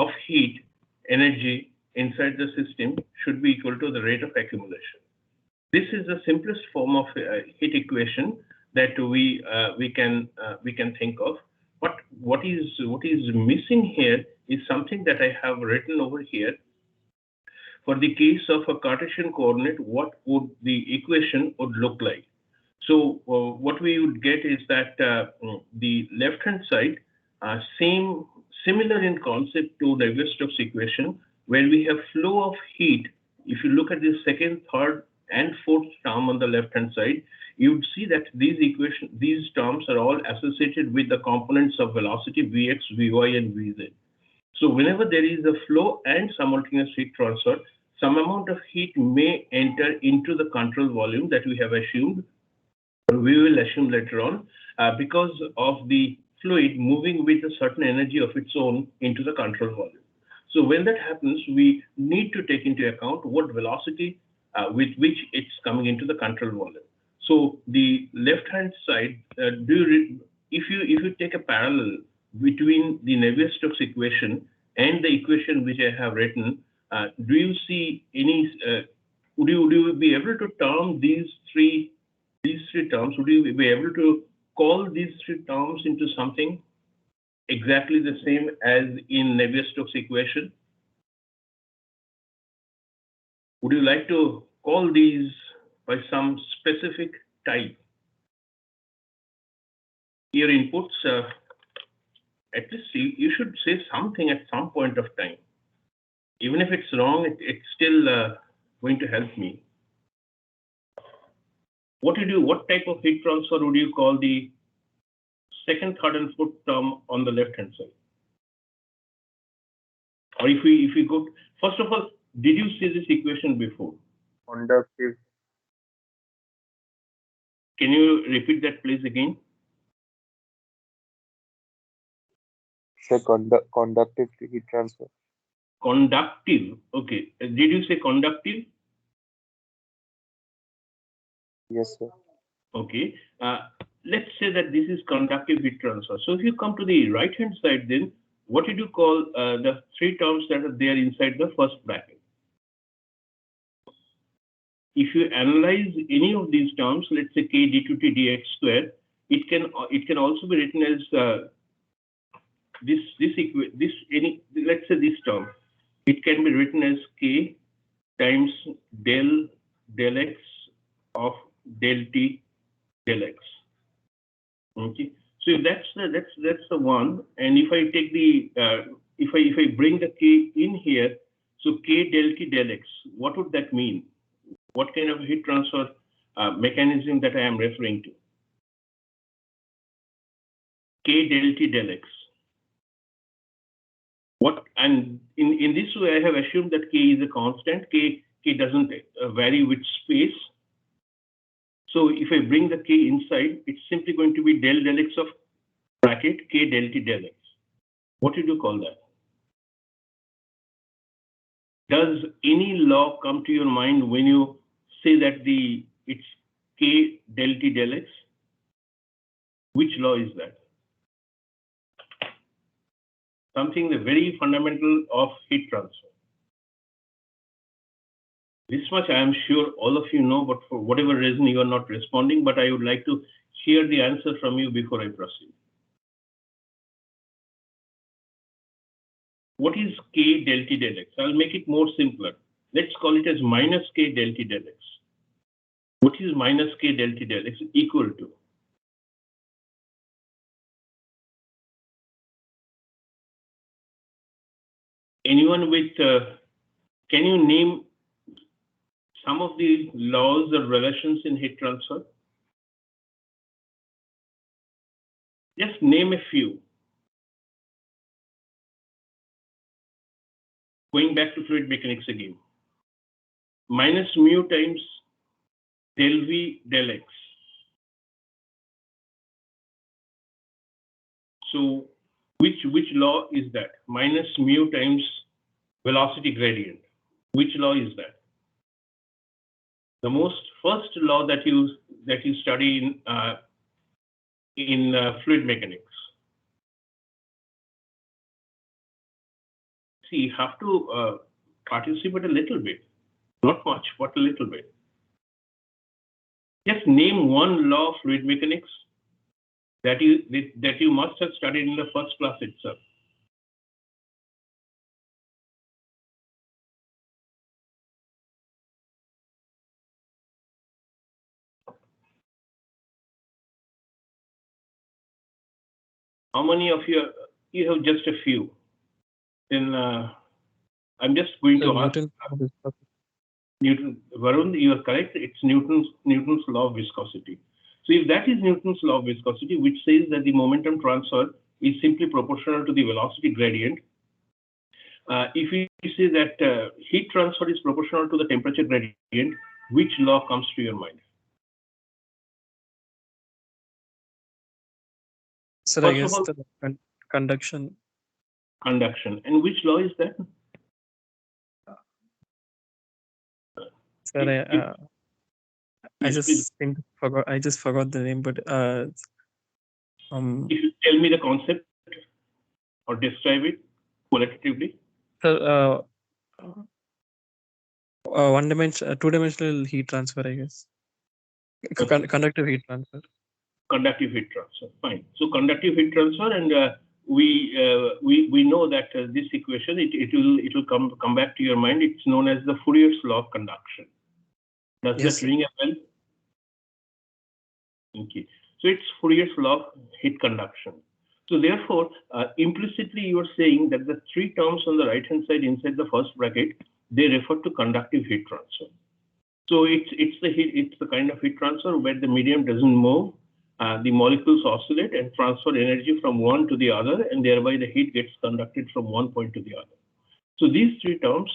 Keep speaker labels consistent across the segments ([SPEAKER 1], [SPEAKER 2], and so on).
[SPEAKER 1] of heat energy inside the system should be equal to the rate of accumulation. This is the simplest form of heat equation that we can think of. But what is missing here is something that I have written over here. For the case of a Cartesian coordinate, what would the equation would look like? So what we would get is that the left-hand side, similar in concept to Navier-Stokes equation, where we have flow of heat. If you look at the second, third, and fourth term on the left-hand side, you would see that these terms are all associated with the components of velocity Vx, Vy, and Vz. So whenever there is a flow and simultaneous heat transfer, some amount of heat may enter into the control volume that we have assumed, or we will assume later on, because of the fluid moving with a certain energy of its own into the control volume. So when that happens, we need to take into account what velocity with which it's coming into the control volume. So the left-hand side, if you take a parallel between the Navier-Stokes equation and the equation which I have written, do you see any? Would you be able to term these three terms? Would you be able to call these three terms into something exactly the same as in Navier-Stokes equation? Would you like to call these by some specific type? Your inputs, at least you should say something at some point of time. Even if it's wrong, it's still going to help me. What type of heat transfer would you call the second, third, and fourth term on the left-hand side? Or if we go, first of all, did you see this equation before?
[SPEAKER 2] Conductive.
[SPEAKER 1] Can you repeat that please again?
[SPEAKER 2] Say conductive heat transfer.
[SPEAKER 1] Conductive. Okay. Did you say conductive?
[SPEAKER 2] Yes, sir.
[SPEAKER 1] Okay. Let's say that this is conductive heat transfer. So if you come to the right-hand side, then what did you call the three terms that are there inside the first bracket? If you analyze any of these terms, let's say k d2t dx square, it can also be written as let's say this term. It can be written as k times del x of del t del x. Okay, so that's the one. And if I take the if I bring the k in here, so k del t del x, what would that mean? What kind of heat transfer mechanism that I am referring to? K del t del x. What, and in this way I have assumed that k is a constant. K doesn't vary with space. So if I bring the k inside, it's simply going to be del x of bracket k del t del x. What did you call that? Does any law come to your mind when you say that it's k del t del x? Which law is that? Something very fundamental of heat transfer. This much I am sure all of you know, but for whatever reason you are not responding, but I would like to hear the answer from you before I proceed. What is k del t del x? I'll make it more simpler. Let's call it as minus k del t del x. What is minus k del t del x equal to? Anyone with, can you name some of the laws or relations in heat transfer? Just name a few. Going back to fluid mechanics again. Minus mu times del V del X. So which law is that? Minus mu times velocity gradient. Which law is that? The first law that you study in fluid mechanics. see, you have to participate a little bit, not much, but a little bit. Just name one law of fluid mechanics that you must have studied in the first class itself. How many of you have just a few? Then I'm just going to ask Newton. Varun, you are correct. It's Newton's law of viscosity. So if that is Newton's law of viscosity, which says that the momentum transfer is simply proportional to the velocity gradient, if we say that heat transfer is proportional to the temperature gradient, which law comes to your mind?
[SPEAKER 3] Sir, I guess the conduction.
[SPEAKER 1] Conduction. And which law is that?
[SPEAKER 3] Sir, I just forgot the name, but
[SPEAKER 1] if you tell me the concept or describe it qualitatively.
[SPEAKER 3] Sir, two-dimensional heat transfer, I guess. Conductive heat transfer.
[SPEAKER 1] Conductive heat transfer. Fine. So conductive heat transfer, and we know that this equation it will come back to your mind. It's known as the Fourier's law of conduction. Does that ring a bell? Okay. So it's Fourier's law of heat conduction. So therefore, implicitly you are saying that the three terms on the right hand side inside the first bracket, they refer to conductive heat transfer. So it's the kind of heat transfer where the medium doesn't move, the molecules oscillate and transfer energy from one to the other, and thereby the heat gets conducted from one point to the other. So these three terms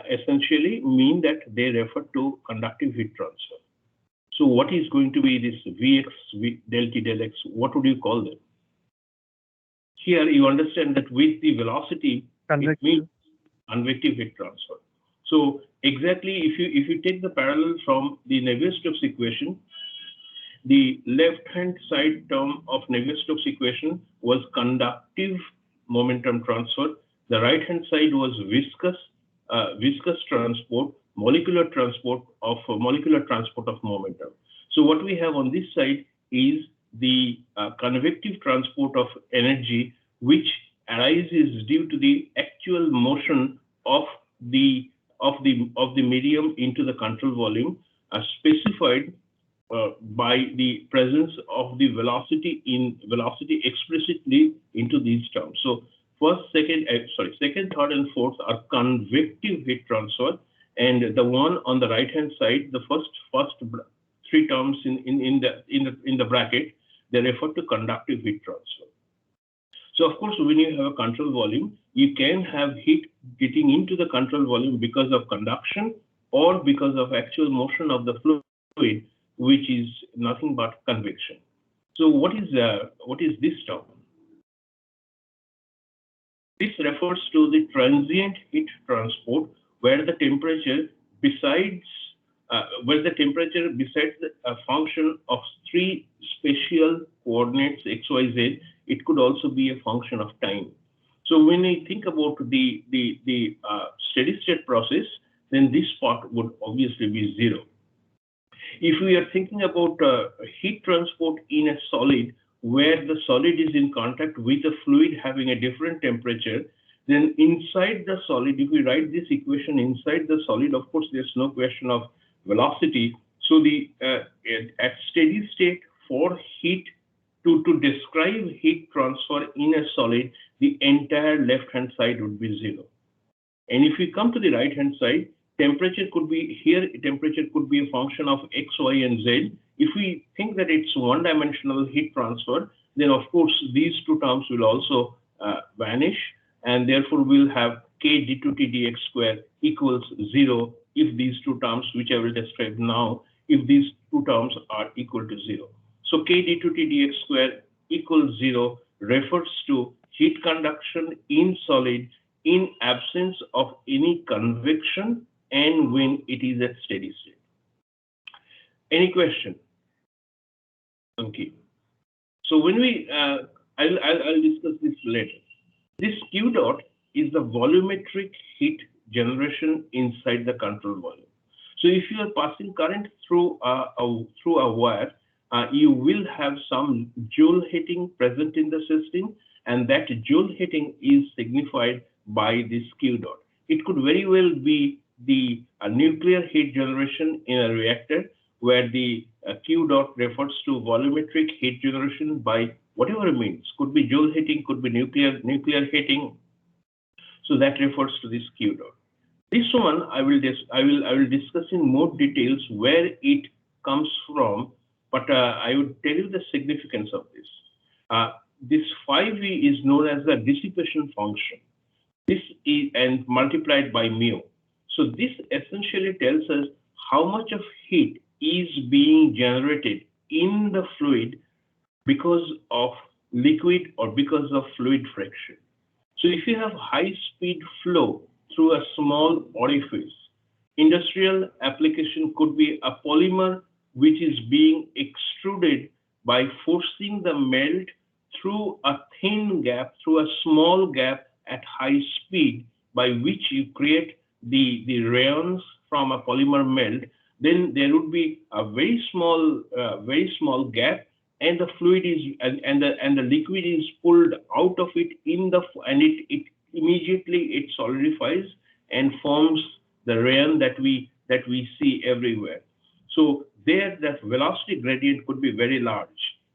[SPEAKER 1] essentially mean that they refer to conductive heat transfer. So what is going to be this Vx, del T, del X? What would you call them? Here you understand that with the velocity, it means convective heat transfer. So exactly, if you take the parallel from the Navier-Stokes equation, the left-hand side term of Navier-Stokes equation was conductive momentum transfer. The right-hand side was viscous transport, molecular transport of momentum. So what we have on this side is the convective transport of energy, which arises due to the actual motion of the medium into the control volume, specified by the presence of the velocity explicitly into these terms. So second, third, and fourth are convective heat transfer, and the one on the right hand side, the first three terms in the bracket, they refer to conductive heat transfer. So of course, when you have a control volume, you can have heat getting into the control volume because of conduction or because of actual motion of the fluid, which is nothing but convection. So what is this term? This refers to the transient heat transport, where the temperature besides a function of three spatial coordinates x, y, z, it could also be a function of time. So when we think about the steady state process, then this part would obviously be zero. If we are thinking about heat transport in a solid, where the solid is in contact with a fluid having a different temperature, then inside the solid, if we write this equation inside the solid, of course, there's no question of velocity. So at steady state for heat, to describe heat transfer in a solid, the entire left-hand side would be zero. And if we come to the right-hand side, temperature could be a function of x, y, and z. If we think that it's one-dimensional heat transfer, then of course these two terms will also vanish, and therefore we'll have k d2t dx square equals 0 if these two terms, which I will describe now, if these two terms are equal to 0. So k d2t dx square equals 0 refers to heat conduction in solid in absence of any convection and when it is at steady state. Any question? Okay. So when we, I'll discuss this later. This Q dot is the volumetric heat generation inside the control volume. So if you are passing current through a wire, you will have some joule heating present in the system, and that joule heating is signified by this Q dot. It could very well be the nuclear heat generation in a reactor, where the Q dot refers to volumetric heat generation by whatever means. Could be joule heating, could be nuclear heating. So that refers to this Q dot. This one I will discuss in more details where it comes from, but I would tell you the significance of this. This 5V is known as the dissipation function. This is and multiplied by mu. So this essentially tells us how much of heat is being generated in the fluid because of liquid or because of fluid friction. So if you have high speed flow through a small orifice, industrial application could be a polymer which is being extruded by forcing the melt through a thin gap, through a small gap at high speed, by which you create the rayons from a polymer melt. Then there would be a very small gap, and the fluid is and the liquid is pulled out of it and it immediately solidifies and forms the rayon that we see everywhere. So there, the velocity gradient could be very large,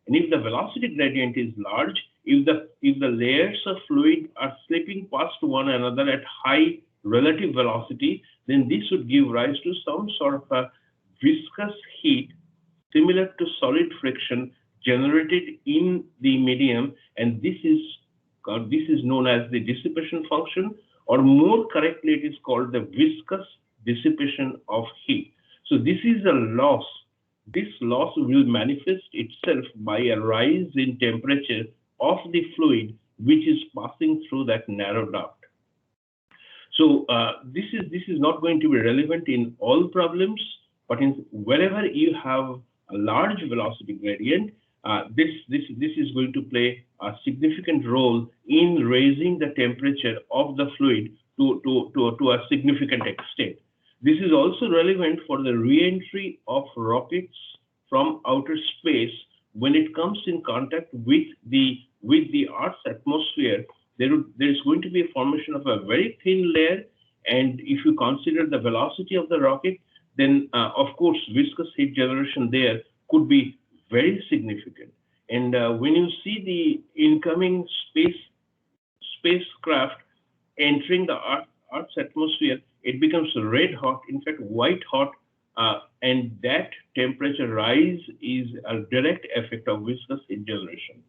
[SPEAKER 1] and if the velocity gradient is large, if the layers of fluid are slipping past one another at high relative velocity, then this would give rise to some sort of a viscous heat similar to solid friction generated in the medium, and this is known as the dissipation function, or more correctly, it is called the viscous dissipation of heat. So this is a loss. This loss will manifest itself by a rise in temperature of the fluid which is passing through that narrow duct. So this is not going to be relevant in all problems, but wherever you have a large velocity gradient, this is going to play a significant role in raising the temperature of the fluid to a significant extent. This is also relevant for the re-entry of rockets from outer space. When it comes in contact with the Earth's atmosphere, there is going to be a formation of a very thin layer, and if you consider the velocity of the rocket, then of course viscous heat generation there could be very significant. And when you see the incoming spacecraft entering the Earth's atmosphere, it becomes red hot, in fact white hot, and that temperature rise is a direct effect of viscous heat generation.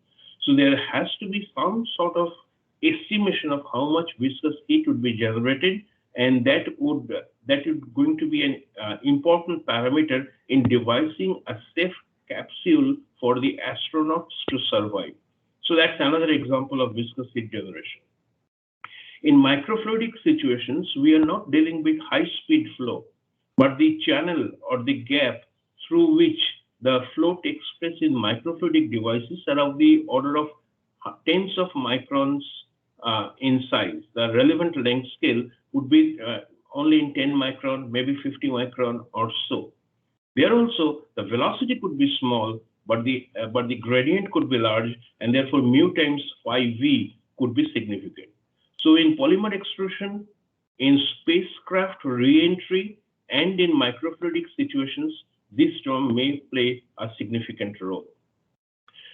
[SPEAKER 1] So there has to be some sort of estimation of how much viscous heat would be generated, and that is going to be an important parameter in devising a safe capsule for the astronauts to survive. So that's another example of viscous heat generation. In microfluidic situations, we are not dealing with high-speed flow, but the channel or the gap through which the flow takes place in microfluidic devices are of the order of tens of microns in size. The relevant length scale would be only in 10 micron, maybe 50 micron or so. There also, the velocity could be small, but the gradient could be large, and therefore mu times 5V could be significant. So in polymer extrusion, in spacecraft re-entry, and in microfluidic situations, this term may play a significant role.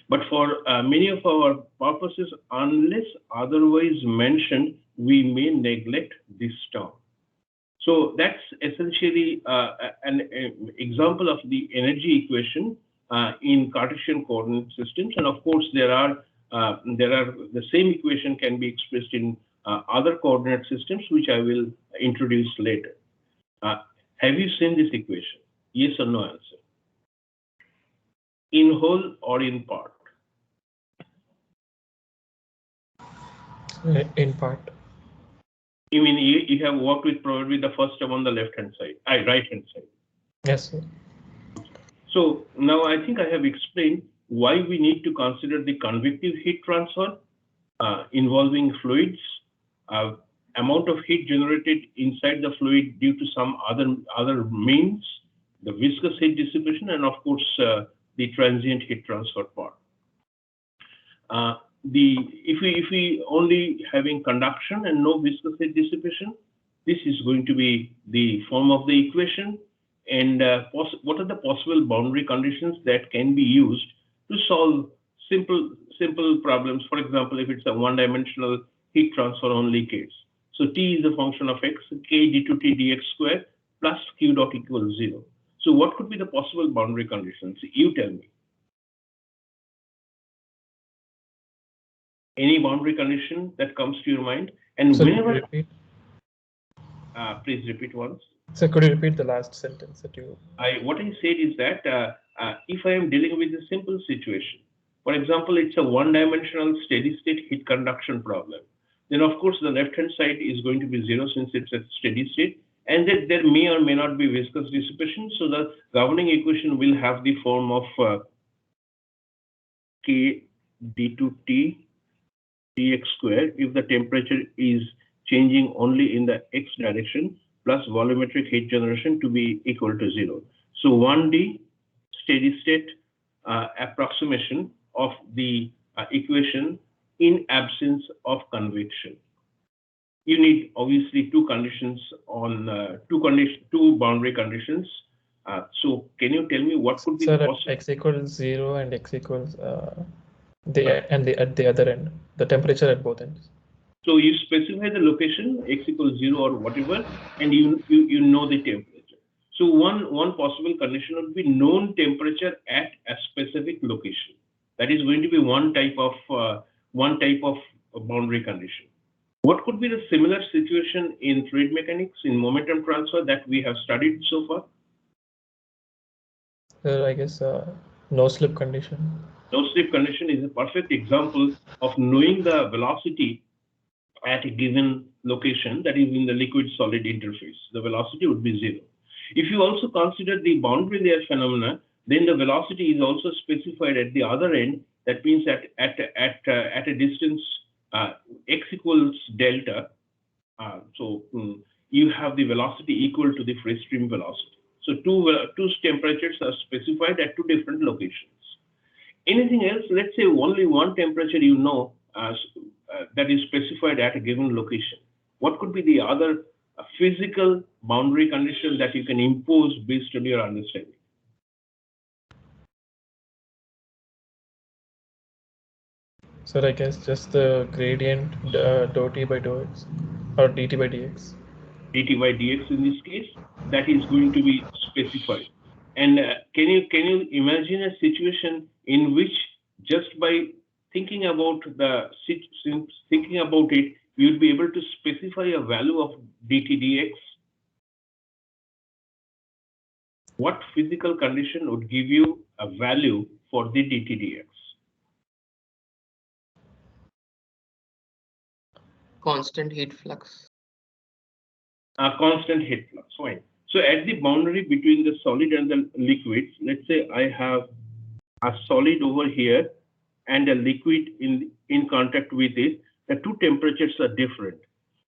[SPEAKER 1] But for many of our purposes, unless otherwise mentioned, we may neglect this term. So that's essentially an example of the energy equation in Cartesian coordinate systems. And of course, the same equation can be expressed in other coordinate systems, which I will introduce later. Have you seen this equation? Yes or no answer? In whole or in part?
[SPEAKER 4] In part.
[SPEAKER 1] You mean you have worked with probably the first term on the left-hand side, right-hand side?
[SPEAKER 4] Yes, sir.
[SPEAKER 1] So now I think I have explained why we need to consider the convective heat transfer involving fluids. amount of heat generated inside the fluid due to some other means, the viscous heat dissipation, and of course the transient heat transfer part. If we only having conduction and no viscous heat dissipation, this is going to be the form of the equation. And what are the possible boundary conditions that can be used to solve simple problems? For example, if it's a one-dimensional heat transfer only case. So T is a function of x, k d2t dx square plus q dot equals 0. So what could be the possible boundary conditions? You tell me. Any boundary condition that comes to your mind? And
[SPEAKER 3] So
[SPEAKER 1] whenever,
[SPEAKER 3] please
[SPEAKER 1] repeat once.
[SPEAKER 3] So could you repeat the last sentence that you?
[SPEAKER 1] What I said is that if I am dealing with a simple situation, for example, it's a one-dimensional steady-state heat conduction problem, then of course the left-hand side is going to be 0 since it's a steady state, and that there may or may not be viscous dissipation. So the governing equation will have the form of k d2t dx square if the temperature is changing only in the x direction, plus volumetric heat generation to be equal to 0. So 1D steady state approximation of the equation in absence of convection. You need obviously two conditions on two boundary conditions. So can you tell me what could be the possible?
[SPEAKER 3] X equals 0 and x equals at the other end, the temperature at both ends.
[SPEAKER 1] So you specify the location, x equals 0 or whatever, and you know the temperature. So one possible condition would be known temperature at a specific location. That is going to be one type of boundary condition. What could be the similar situation in fluid mechanics, in momentum transfer that we have studied so far?
[SPEAKER 3] I guess no slip condition.
[SPEAKER 1] No slip condition is a perfect example of knowing the velocity at a given location, that is in the liquid-solid interface. The velocity would be 0. If you also consider the boundary layer phenomena, then the velocity is also specified at the other end. That means at a distance x equals delta. You have the velocity equal to the free stream velocity. So two temperatures are specified at two different locations. Anything else? Let's say only one temperature you know that is specified at a given location. What could be the other physical boundary condition that you can impose based on your understanding?
[SPEAKER 3] So I guess just the gradient dou t by dou x or dt by dx.
[SPEAKER 1] Dt by dx in this case, that is going to be specified. And can you imagine a situation in which just by thinking about it, you'll be able to specify a value of dt dx? What physical condition would give you a value for the dt dx?
[SPEAKER 4] Constant heat flux.
[SPEAKER 1] Constant heat flux, fine. So at the boundary between the solid and the liquids, let's say I have a solid over here and a liquid in contact with it, the two temperatures are different.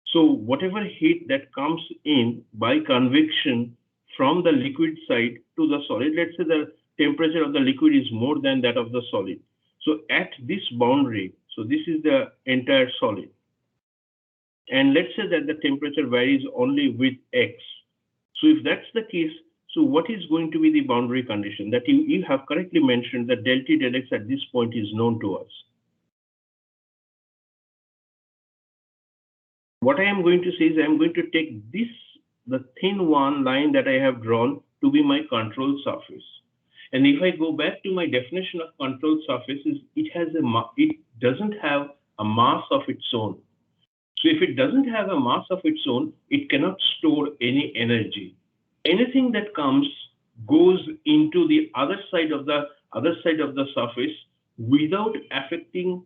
[SPEAKER 1] So whatever heat that comes in by convection from the liquid side to the solid, let's say the temperature of the liquid is more than that of the solid. So at this boundary, so this is the entire solid. And let's say that the temperature varies only with x. So if that's the case, so what is going to be the boundary condition? That you have correctly mentioned that del T del X at this point is known to us. What I am going to say is I am going to take this, the thin one line that I have drawn to be my control surface. And if I go back to my definition of control surface, it doesn't have a mass of its own. So if it doesn't have a mass of its own, it cannot store any energy. Anything that comes goes into the other side of the surface without affecting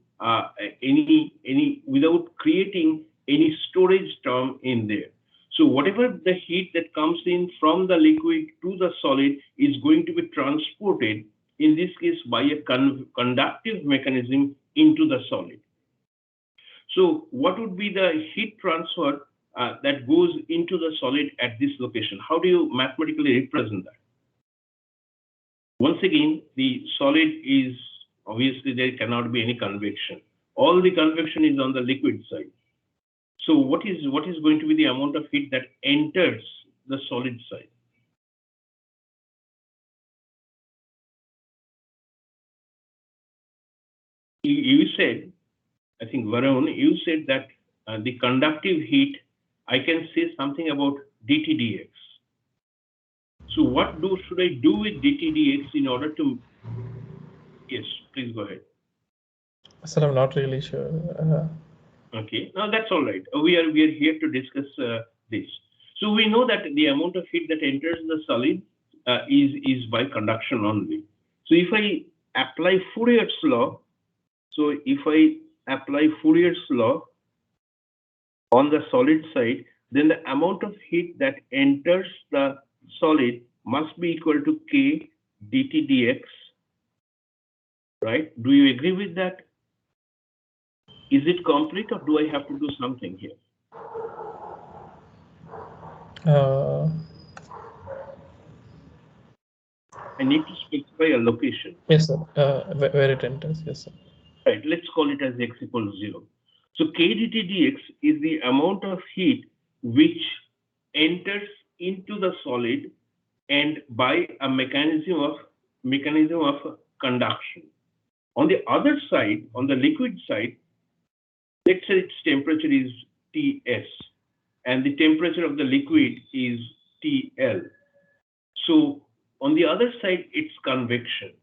[SPEAKER 1] without creating any storage term in there. So whatever the heat that comes in from the liquid to the solid is going to be transported, in this case by a conductive mechanism, into the solid. So what would be the heat transfer that goes into the solid at this location. How do you mathematically represent that? Once again, the solid is obviously there cannot be any convection. All the convection is on the liquid side. So what is going to be the amount of heat that enters the solid side? You said, I think Varun, you said that the conductive heat, I can say something about dT dx. So what should I do with dT dx in order to? Yes, please go ahead.
[SPEAKER 3] Sir, I'm not really sure.
[SPEAKER 1] Okay, now that's all right. We are here to discuss this. So we know that the amount of heat that enters the solid is by conduction only. So if I apply Fourier's law, on the solid side, then the amount of heat that enters the solid must be equal to K dT dx, right? Do you agree with that? Is it complete or do I have to do something here? I need to specify a location.
[SPEAKER 3] Yes, sir. Where it enters, yes, sir.
[SPEAKER 1] Right, let's call it as x equals 0. So K dT dx is the amount of heat which enters into the solid and by a mechanism of conduction. On the other side, on the liquid side, let's say its temperature is Ts and the temperature of the liquid is TL. So on the other side, it's convection.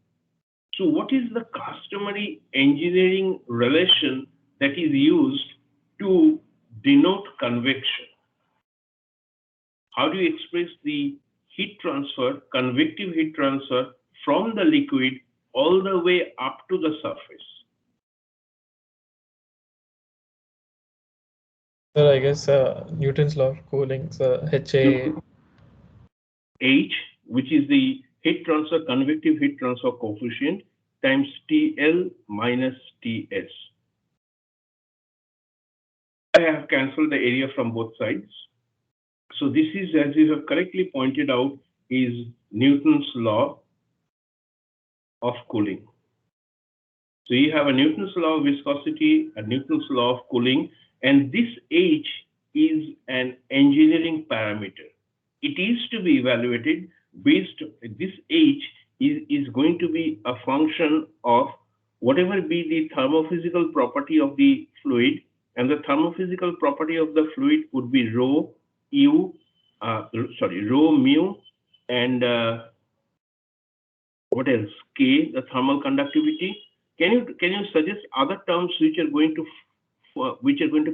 [SPEAKER 1] So what is the customary engineering relation that is used to denote convection? How do you express the heat transfer, convective heat transfer from the liquid all the way up to the surface?
[SPEAKER 3] Sir, I guess Newton's law of cooling, so HA.
[SPEAKER 1] H, which is the heat transfer, convective heat transfer coefficient, times TL minus TS. I have cancelled the area from both sides. So this is, as you have correctly pointed out, is Newton's law of cooling. So you have a Newton's law of viscosity, a Newton's law of cooling, and this H is an engineering parameter. It is to be evaluated based, this H is going to be a function of whatever be the thermophysical property of the fluid, and the thermophysical property of the fluid would be rho mu, and what else? K, the thermal conductivity. Can you suggest other terms which are going to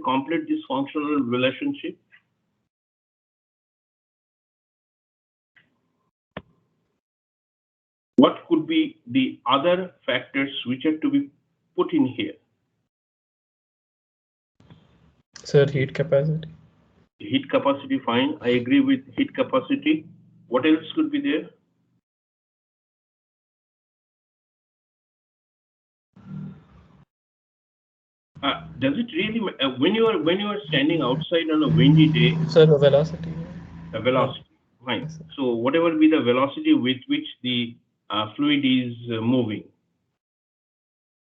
[SPEAKER 1] complete this functional relationship? What could be the other factors which are to be put in here?
[SPEAKER 3] Sir, heat capacity.
[SPEAKER 1] Heat capacity, fine. I agree with heat capacity. What else could be there? Does it really when you are standing outside on a windy day?
[SPEAKER 3] Sir, the velocity.
[SPEAKER 1] The velocity, fine.
[SPEAKER 3] Yes,
[SPEAKER 1] so whatever be the velocity with which the fluid is moving.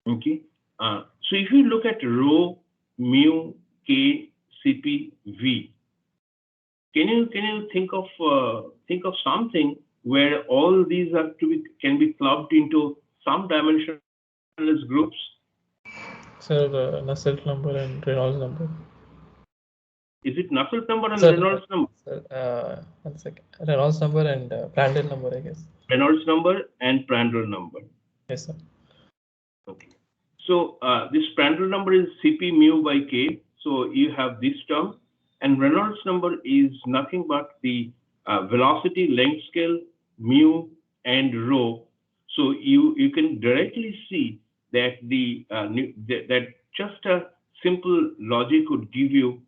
[SPEAKER 1] Okay. So if you look at rho, mu, K, Cp, V, can you think of something where all these are can be clubbed into some dimensionless groups?
[SPEAKER 3] Sir, the Nusselt number and Reynolds number.
[SPEAKER 1] Is it Nusselt number and
[SPEAKER 3] Sir,
[SPEAKER 1] Reynolds number?
[SPEAKER 3] Sir, 1 second. Reynolds number and Prandtl number, I guess.
[SPEAKER 1] Reynolds number and Prandtl number.
[SPEAKER 3] Yes, sir.
[SPEAKER 1] Okay. So this Prandtl number is Cp mu by K. So you have this term, and Reynolds number is nothing but the velocity length scale mu and rho. So you can directly see that that just a simple logic would give you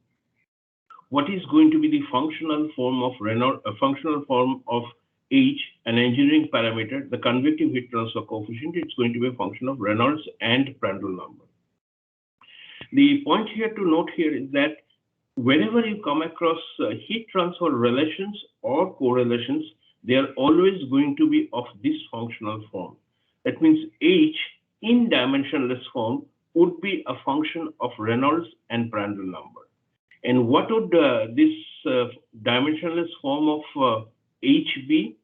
[SPEAKER 1] what is going to be the functional form of Reynolds, a functional form of H, an engineering parameter, the convective heat transfer coefficient. It's going to be a function of Reynolds and Prandtl number. The point here to note here is that whenever you come across heat transfer relations or correlations, they are always going to be of this functional form. That means H in dimensionless form would be a function of Reynolds and Prandtl number. And what would this dimensionless form of H be?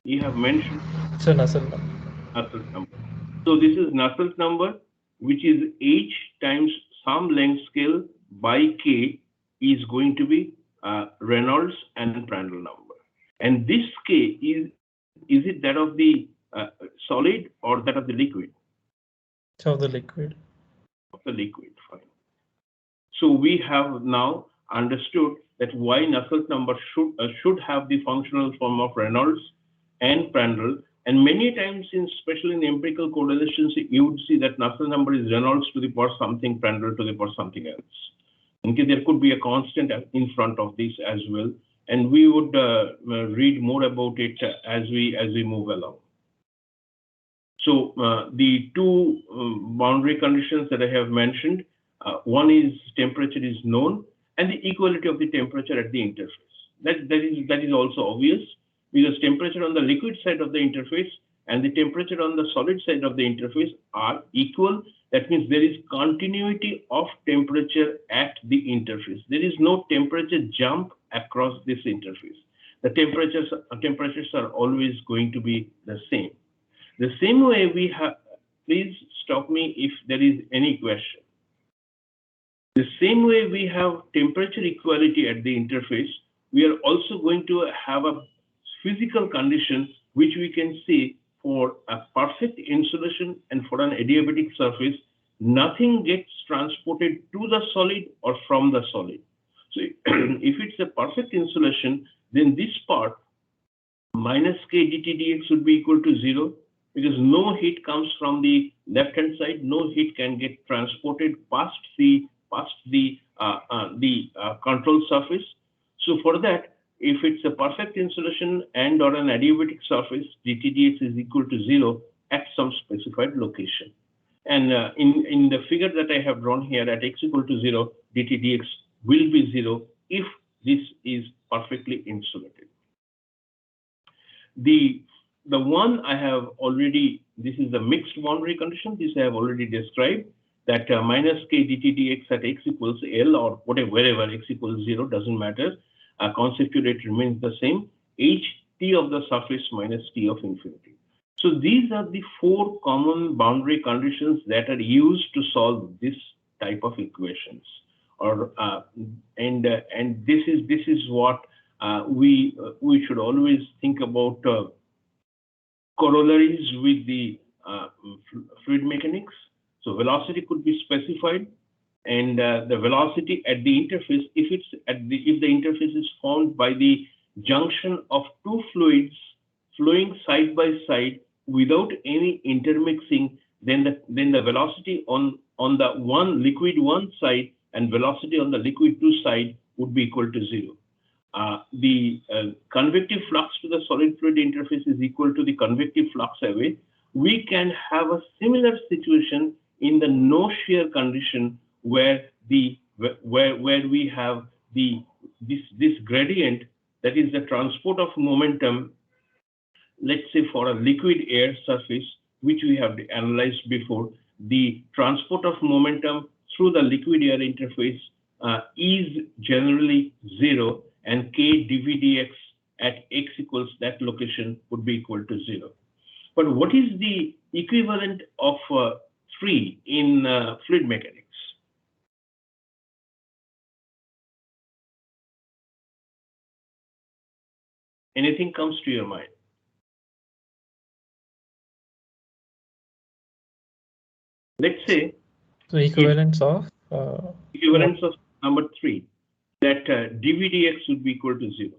[SPEAKER 1] You have mentioned
[SPEAKER 3] It's a Nusselt number.
[SPEAKER 1] Nusselt number. So this is Nusselt number, which is H times some length scale by K is going to be Reynolds and Prandtl number. And this K is it that of the solid or that of the liquid?
[SPEAKER 3] Of the liquid.
[SPEAKER 1] Of the liquid, fine. So we have now understood that why Nusselt number should have the functional form of Reynolds and Prandtl. And many times, especially in empirical correlations, you would see that Nusselt number is Reynolds to the power something, Prandtl to the power something else. Okay, there could be a constant in front of this as well, and we would read more about it as we move along. So the two boundary conditions that I have mentioned, one is temperature is known, and the equality of the temperature at the interface. That is also obvious, because temperature on the liquid side of the interface and the temperature on the solid side of the interface are equal. That means there is continuity of temperature at the interface. There is no temperature jump across this interface. The temperatures are always going to be the same. The same way we have, please stop me if there is any question. The same way we have temperature equality at the interface, we are also going to have a physical condition which we can see for a perfect insulation and for an adiabatic surface, nothing gets transported to the solid or from the solid. So if it's a perfect insulation, then this part minus k dt dx would be equal to 0, because no heat comes from the left hand side, no heat can get transported past the control surface. So for that, if it's a perfect insulation and or an adiabatic surface, dt dx is equal to 0 at some specified location. And in the figure that I have drawn here, at x equal to 0, dt dx will be 0 if this is perfectly insulated. The one I have already, this is the mixed boundary condition, this I have already described, that minus k dt dx at x equals L or whatever, wherever x equals 0, doesn't matter. Conceptual rate remains the same, h t of the surface minus t of infinity. So these are the four common boundary conditions that are used to solve this type of equations. Or and this is what we should always think about corollaries with the fluid mechanics. So velocity could be specified, and the velocity at the interface, if the interface is formed by the junction of two fluids flowing side by side without any intermixing, then the velocity on the liquid one side and velocity on the liquid two side would be equal to 0. The convective flux to the solid fluid interface is equal to the convective flux away. We can have a similar situation in the no shear condition where we have this gradient, that is the transport of momentum, let's say for a liquid air surface, which we have analyzed before. The transport of momentum through the liquid air interface is generally 0, and k dv dx at x equals that location would be equal to 0. But what is the equivalent of 3 in fluid mechanics? Anything comes to your mind? Let's say
[SPEAKER 3] So equivalence of
[SPEAKER 1] number 3, that dv dx would be equal to 0.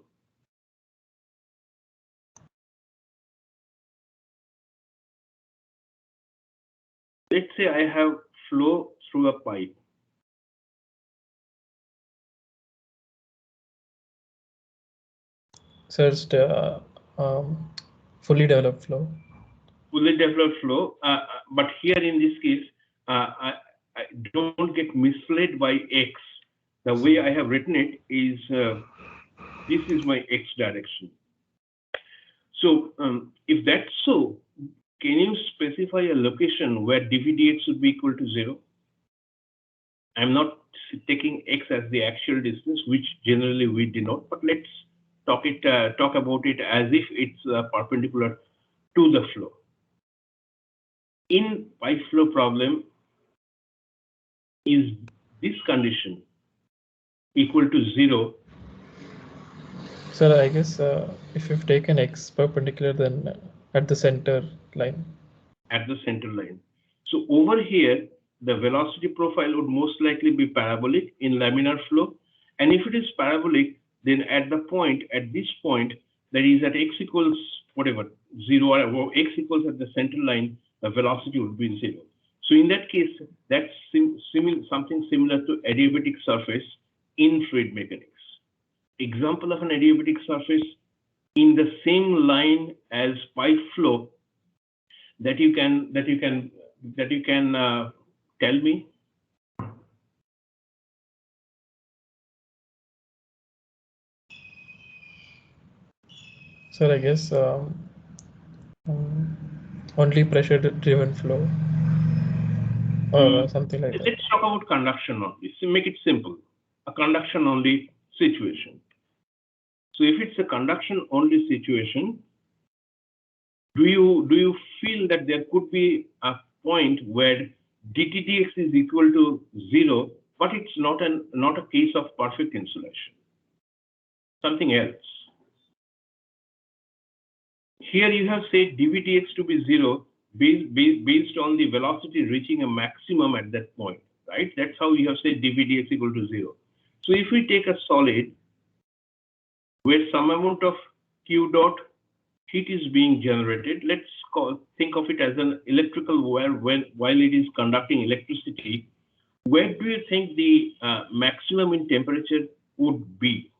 [SPEAKER 1] Let's say I have flow through a pipe.
[SPEAKER 3] So it's fully developed flow.
[SPEAKER 1] Fully developed flow, but here in this case, I don't get misled by x. The way I have written it is, this is my x direction. So if that's so, can you specify a location where dvdx would be equal to 0? I'm not taking x as the actual distance, which generally we denote, but let's talk about it as if it's perpendicular to the flow. In pipe flow problem, is this condition equal to 0?
[SPEAKER 3] Sir, I guess if you've taken x perpendicular, then at the center line.
[SPEAKER 1] At the center line. So over here, the velocity profile would most likely be parabolic in laminar flow. And if it is parabolic, then at this point, that is at x equals whatever, 0 or x equals at the center line, the velocity would be 0. So in that case, that's something similar to adiabatic surface in fluid mechanics. Example of an adiabatic surface in the same line as pipe flow that you can tell me?
[SPEAKER 3] Sir, I guess only pressure driven flow or something like that.
[SPEAKER 1] Let's talk about conduction only. So make it simple. A conduction only situation. So if it's a conduction only situation, do you feel that there could be a point where dTdx is equal to 0, but it's not a case of perfect insulation? Something else. Here you have said dvdx to be 0 based on the velocity reaching a maximum at that point, right? That's how you have said dvdx equal to 0. So if we take a solid where some amount of q dot heat is being generated, let's think of it as an electrical wire while it is conducting electricity, where do you think the maximum in temperature would be?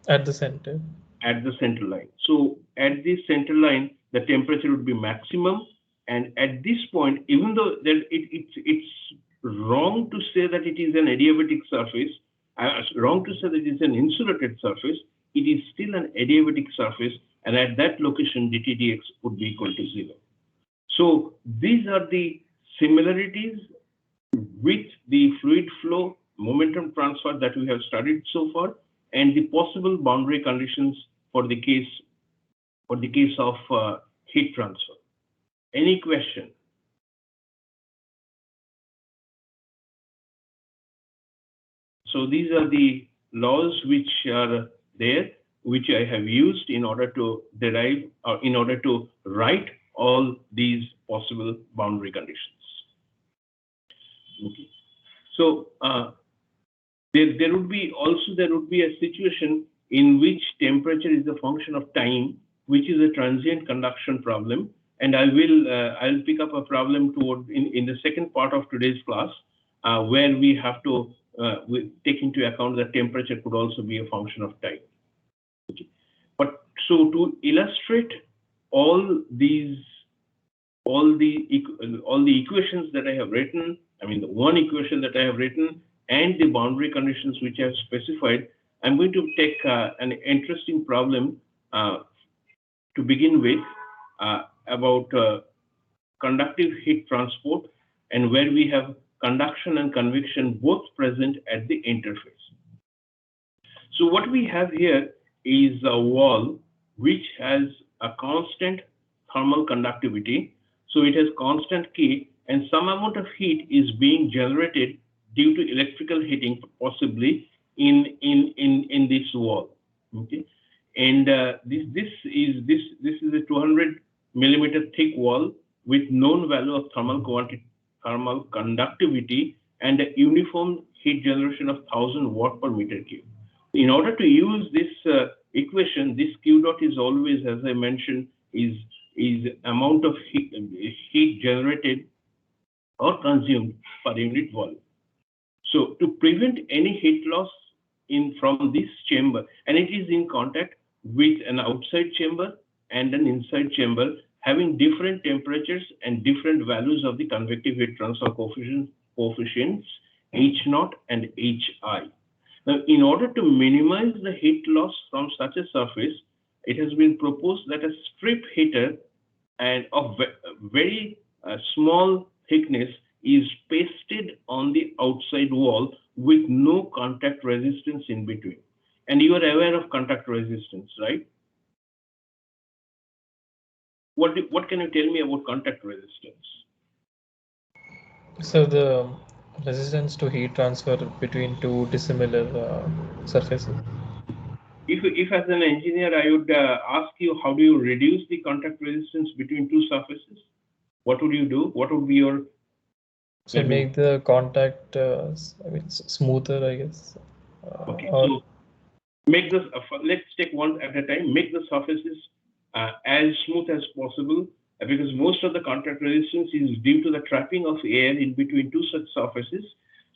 [SPEAKER 3] At the center.
[SPEAKER 1] At the center line. So at the center line, the temperature would be maximum. And at this point, even though it's wrong to say that it is an adiabatic surface, wrong to say that it is an insulated surface, it is still an adiabatic surface. And at that location, dTdx would be equal to 0. So these are the similarities with the fluid flow momentum transfer that we have studied so far, and the possible boundary conditions for the case of heat transfer. Any question? So these are the laws which are there, which I have used in order to derive or in order to write all these possible boundary conditions. Okay. So there would be a situation in which temperature is a function of time, which is a transient conduction problem, and I'll pick up a problem in the second part of today's class, where we have to take into account that temperature could also be a function of time. Okay. But so to illustrate all the equations that I have written, I mean the one equation that I have written and the boundary conditions which I have specified, I'm going to take an interesting problem to begin with about conductive heat transport, and where we have conduction and convection both present at the interface. So what we have here is a wall which has a constant thermal conductivity. So it has constant K, and some amount of heat is being generated due to electrical heating, possibly in this wall. Okay, and this is a 200 millimeter thick wall with known value of thermal conductivity and a uniform heat generation of 1000 watt per meter cube. In order to use this equation, this Q dot is always, as I mentioned, is amount of heat generated or consumed per unit volume. So to prevent any heat loss from this chamber, and it is in contact with an outside chamber and an inside chamber having different temperatures and different values of the convective heat transfer coefficients, H naught and Hi. Now, in order to minimize the heat loss from such a surface, it has been proposed that a strip heater and of very small thickness is pasted on the outside wall with no contact resistance in between. And you are aware of contact resistance, right? What can you tell me about contact resistance?
[SPEAKER 3] So the resistance to heat transfer between two dissimilar surfaces.
[SPEAKER 1] If as an engineer, I would ask you, how do you reduce the contact resistance between two surfaces? What would you do? What would be your
[SPEAKER 3] So
[SPEAKER 1] maybe?
[SPEAKER 3] make the contact smoother, I guess.
[SPEAKER 1] Okay,
[SPEAKER 3] Or
[SPEAKER 1] so make this, let's take one at a time, make the surfaces as smooth as possible, because most of the contact resistance is due to the trapping of air in between two such surfaces.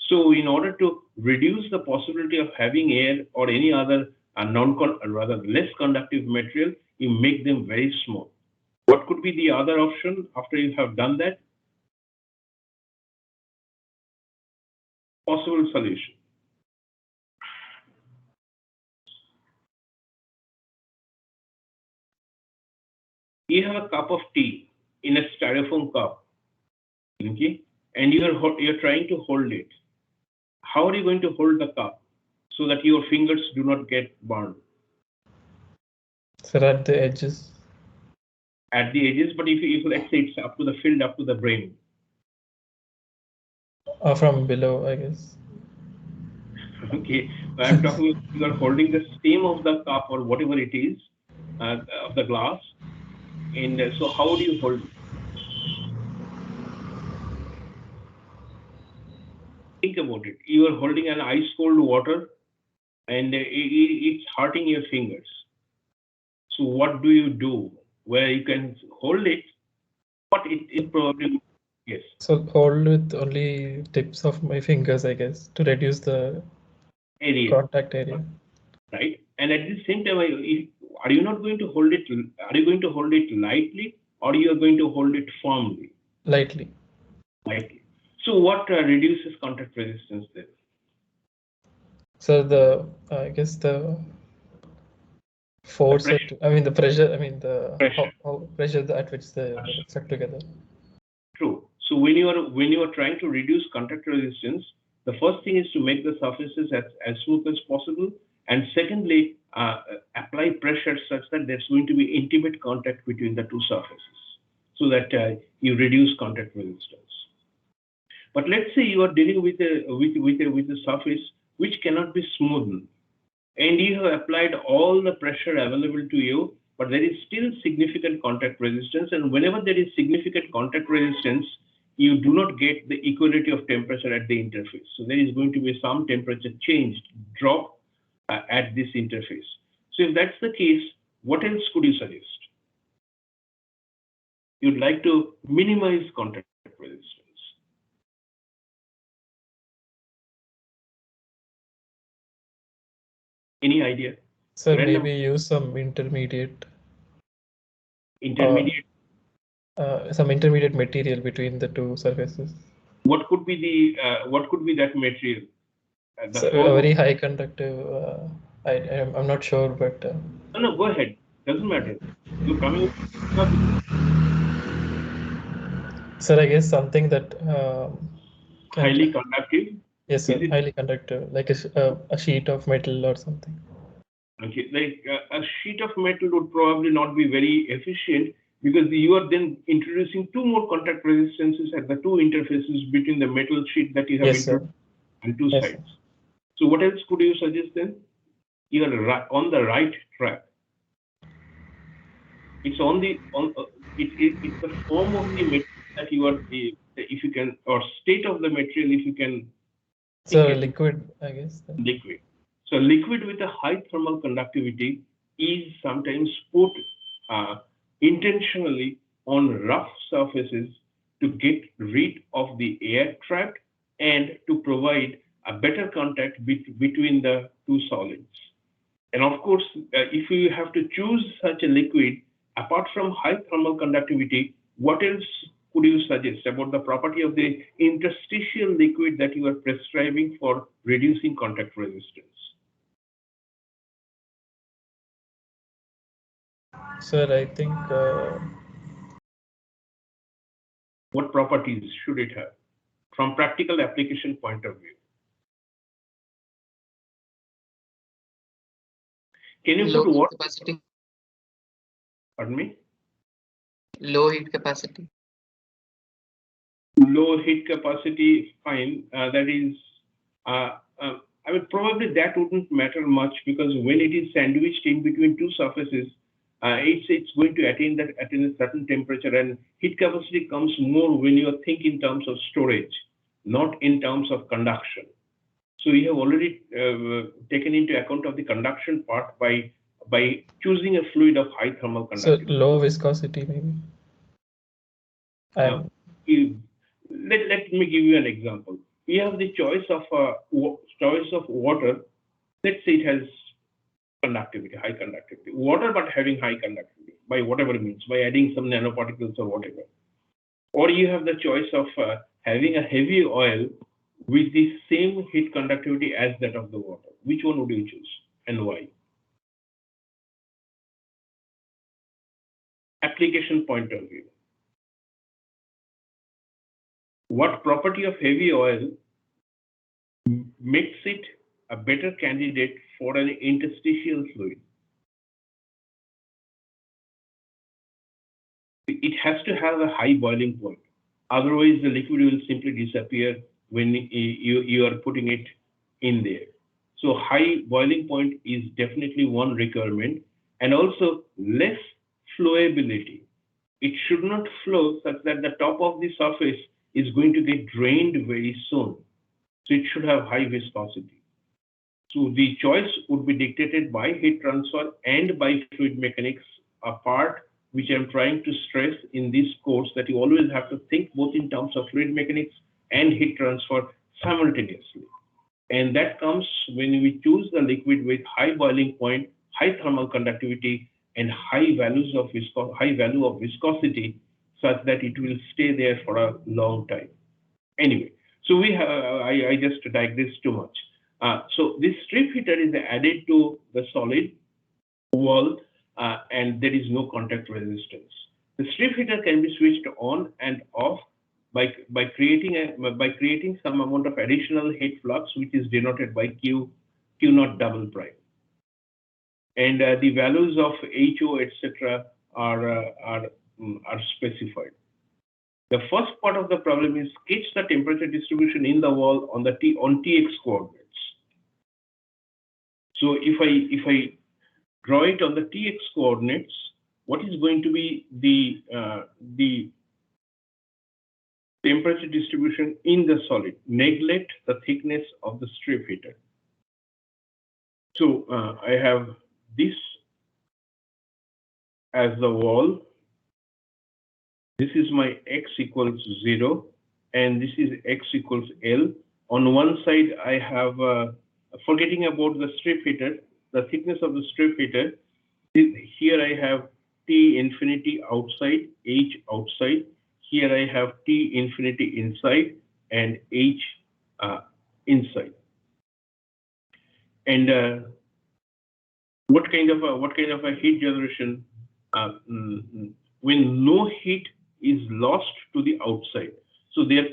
[SPEAKER 1] So in order to reduce the possibility of having air or any other rather less conductive material, you make them very small. What could be the other option after you have done that? Possible solution. You have a cup of tea in a styrofoam cup, okay, and you're trying to hold it. How are you going to hold the cup so that your fingers do not get burned?
[SPEAKER 3] so at the edges.
[SPEAKER 1] At the edges, but if let's say it's up to the filled up to the brim.
[SPEAKER 3] Or from below, I guess.
[SPEAKER 1] Okay, I'm talking. You are holding the stem of the cup or whatever it is of the glass, and so how do you hold it? Think about it. You are holding an ice cold water, and it's hurting your fingers. So what do you do? Where you can hold it, but it probably yes.
[SPEAKER 3] So hold with only tips of my fingers, I guess, to reduce the
[SPEAKER 1] Area,
[SPEAKER 3] contact area.
[SPEAKER 1] right? And at the same time, are you not going to hold it? Are you going to hold it lightly, or you are going to hold it firmly?
[SPEAKER 3] Lightly.
[SPEAKER 1] Lightly. So what reduces contact resistance then?
[SPEAKER 3] So the I guess the
[SPEAKER 1] The
[SPEAKER 3] force
[SPEAKER 1] pressure.
[SPEAKER 3] I mean the pressure, I mean the
[SPEAKER 1] Pressure.
[SPEAKER 3] how pressure at which they stuck together.
[SPEAKER 1] True. So when you are trying to reduce contact resistance, the first thing is to make the surfaces as smooth as possible, and secondly, apply pressure such that there's going to be intimate contact between the two surfaces, so that you reduce contact resistance. But let's say you are dealing with a surface which cannot be smoothened, and you have applied all the pressure available to you, but there is still significant contact resistance. And whenever there is significant contact resistance, you do not get the equality of temperature at the interface. So there is going to be some temperature change, drop at this interface. So if that's the case, what else could you suggest? You'd like to minimize contact resistance. Any idea?
[SPEAKER 3] So
[SPEAKER 1] Random
[SPEAKER 3] maybe use some intermediate
[SPEAKER 1] intermediate.
[SPEAKER 3] some intermediate material between the two surfaces.
[SPEAKER 1] What could be that material? The
[SPEAKER 3] So a
[SPEAKER 1] foam.
[SPEAKER 3] very high conductive. I'm not sure, but
[SPEAKER 1] No, go ahead. Doesn't matter. You're coming up
[SPEAKER 3] sir, I guess something that can
[SPEAKER 1] highly conductive.
[SPEAKER 3] yes,
[SPEAKER 1] Is
[SPEAKER 3] sir,
[SPEAKER 1] it
[SPEAKER 3] highly conductive, like a sheet of metal or something.
[SPEAKER 1] okay? Like a sheet of metal would probably not be very efficient because you are then introducing two more contact resistances at the two interfaces between the metal sheet that you have
[SPEAKER 3] Yes, sir.
[SPEAKER 1] introduced on two
[SPEAKER 3] Yes, sir.
[SPEAKER 1] sides. So what else could you suggest then? You are on the right track. It's on the on. It's the form of the material that you are, if you can, or state of the material, if you can think
[SPEAKER 3] So
[SPEAKER 1] it
[SPEAKER 3] liquid, I guess.
[SPEAKER 1] liquid. So liquid with a high thermal conductivity is sometimes put uh, intentionally on rough surfaces to get rid of the air trap and to provide a better contact between the two solids. And of course, if you have to choose such a liquid, apart from high thermal conductivity, what else could you suggest about the property of the interstitial liquid that you are prescribing for reducing contact resistance?
[SPEAKER 3] Sir, I think
[SPEAKER 1] What properties should it have from practical application point of view? Can you
[SPEAKER 4] Low
[SPEAKER 1] put
[SPEAKER 4] heat
[SPEAKER 1] what?
[SPEAKER 4] capacity.
[SPEAKER 1] Pardon me?
[SPEAKER 4] Low heat capacity.
[SPEAKER 1] Low heat capacity, fine. That is, I mean, probably that wouldn't matter much because when it is sandwiched in between two surfaces, it's going to attain a certain temperature, and heat capacity comes more when you think in terms of storage, not in terms of conduction. So you have already taken into account of the conduction part by choosing a fluid of high thermal
[SPEAKER 3] so
[SPEAKER 1] conductivity.
[SPEAKER 3] low viscosity maybe. And
[SPEAKER 1] Let me give you an example. We have the choice of water. Let's say it has conductivity, high conductivity. Water, but having high conductivity by whatever means, by adding some nanoparticles or whatever. Or you have the choice of having a heavy oil with the same heat conductivity as that of the water. Which one would you choose and why? Application point of view. What property of heavy oil makes it a better candidate for an interstitial fluid? It has to have a high boiling point. Otherwise, the liquid will simply disappear when you are putting it in there. So high boiling point is definitely one requirement, and also less flowability. It should not flow such that the top of the surface is going to get drained very soon. So it should have high viscosity. So the choice would be dictated by heat transfer and by fluid mechanics, a part which I'm trying to stress in this course, that you always have to think both in terms of fluid mechanics and heat transfer simultaneously. And that comes when we choose the liquid with high boiling point, high thermal conductivity, and high value of viscosity, such that it will stay there for a long time. Anyway, so I just digressed too much. So this strip heater is added to the solid wall, and there is no contact resistance. The strip heater can be switched on and off by creating some amount of additional heat flux, which is denoted by Q naught double prime. And the values of HO, etc., are specified. The first part of the problem is sketch the temperature distribution in the wall on Tx coordinates. So if I draw it on the Tx coordinates, what is going to be the temperature distribution in the solid? Neglect the thickness of the strip heater. So I have this as the wall. This is my x equals 0, and this is x equals L. On one side, I have, forgetting about the strip heater, the thickness of the strip heater. Here I have T infinity outside, H outside. Here I have T infinity inside and H inside. And what kind of a heat generation when no heat is lost to the outside? So there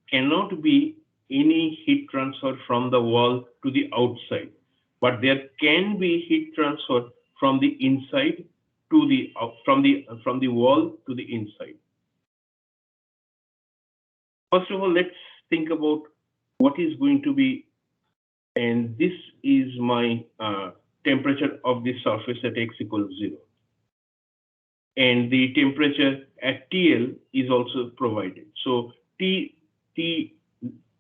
[SPEAKER 1] cannot be any heat transfer from the wall to the outside, but there can be heat transfer from the inside to the from the wall to the inside. First of all, let's think about what is going to be, and this is my temperature of the surface at x equals 0. And the temperature at TL is also provided. So T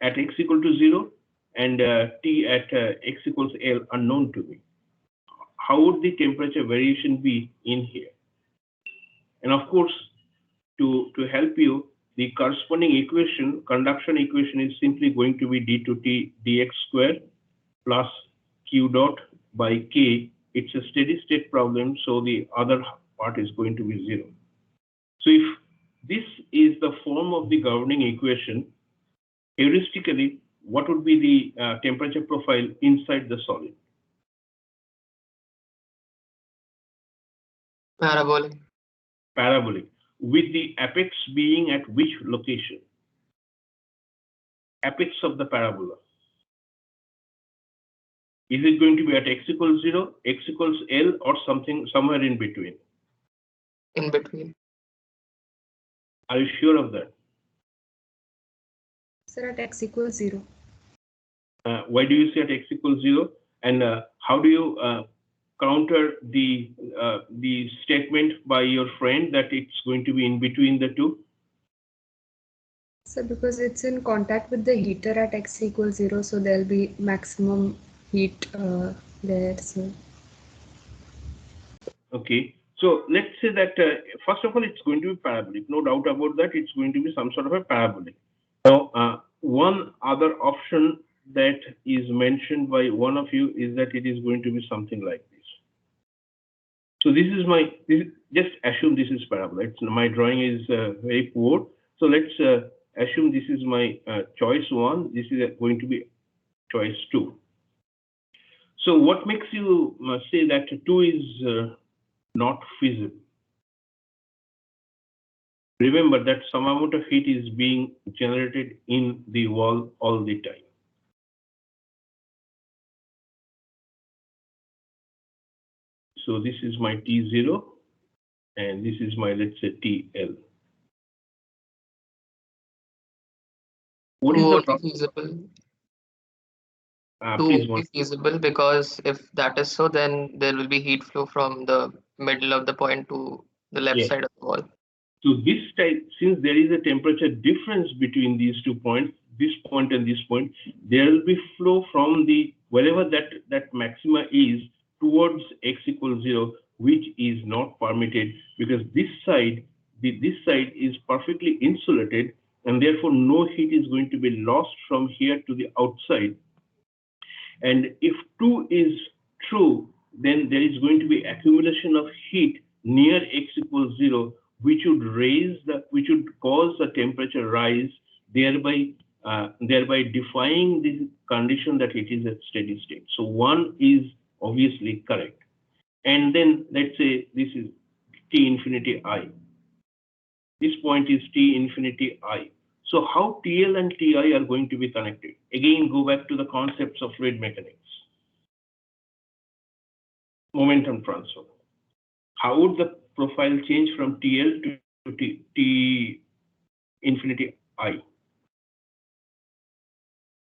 [SPEAKER 1] at x equal to 0 and T at x equals L are known to me. How would the temperature variation be in here? And of course, to help you, the corresponding equation, conduction equation, is simply going to be d to t dx square plus q dot by k. It's a steady state problem, so the other part is going to be 0. So if this is the form of the governing equation. Heuristically, what would be the temperature profile inside the solid?
[SPEAKER 4] Parabolic.
[SPEAKER 1] Parabolic, with the apex being at which location? Apex of the parabola. Is it going to be at x equals 0, x equals L, or something somewhere in between?
[SPEAKER 4] In between.
[SPEAKER 1] Are you sure of that?
[SPEAKER 5] Sir, at x equals 0.
[SPEAKER 1] Why do you say at x equals 0? And how do you counter the statement by your friend that it's going to be in between the two?
[SPEAKER 5] Sir, because it's in contact with the heater at x equals 0, so there'll be maximum heat there. So.
[SPEAKER 1] Okay, so let's say that first of all, it's going to be parabolic. No doubt about that. It's going to be some sort of a parabolic. Now, one other option that is mentioned by one of you is that it is going to be something like this. So this is my, just assume this is parabola. My drawing is very poor. So let's assume this is my choice 1. This is going to be choice 2. So what makes you say that 2 is not feasible? Remember that some amount of heat is being generated in the wall all the time. So this is my T0 and this is my, let's say, TL. What is the
[SPEAKER 4] Won't be
[SPEAKER 1] problem?
[SPEAKER 4] feasible. Two
[SPEAKER 1] Please,
[SPEAKER 4] won't be feasible because if that is so, then there will be heat flow from the middle of the point to the left
[SPEAKER 1] yes.
[SPEAKER 4] side of the wall.
[SPEAKER 1] So this type, since there is a temperature difference between these 2 points, this point and this point, there will be flow from the wherever that maxima is towards x equals 0, which is not permitted because this side is perfectly insulated and therefore no heat is going to be lost from here to the outside. And if 2 is true, then there is going to be accumulation of heat near x equals 0, which would cause the temperature rise, thereby defying the condition that it is at steady state. So 1 is obviously correct. And then let's say this is T infinity I. This point is T infinity I. So how TL and TI are going to be connected? Again, go back to the concepts of fluid mechanics. Momentum transfer. How would the profile change from TL to T infinity I?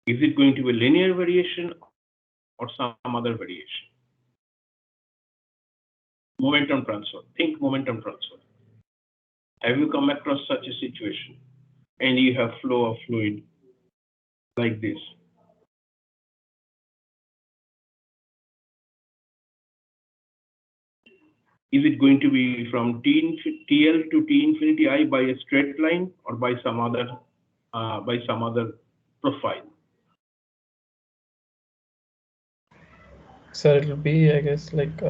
[SPEAKER 1] Is it going to be linear variation or some other variation? Momentum transfer. Think momentum transfer. Have you come across such a situation and you have flow of fluid like this? Is it going to be from TL to T infinity I by a straight line or by some other profile?
[SPEAKER 3] So it'll be, I guess, like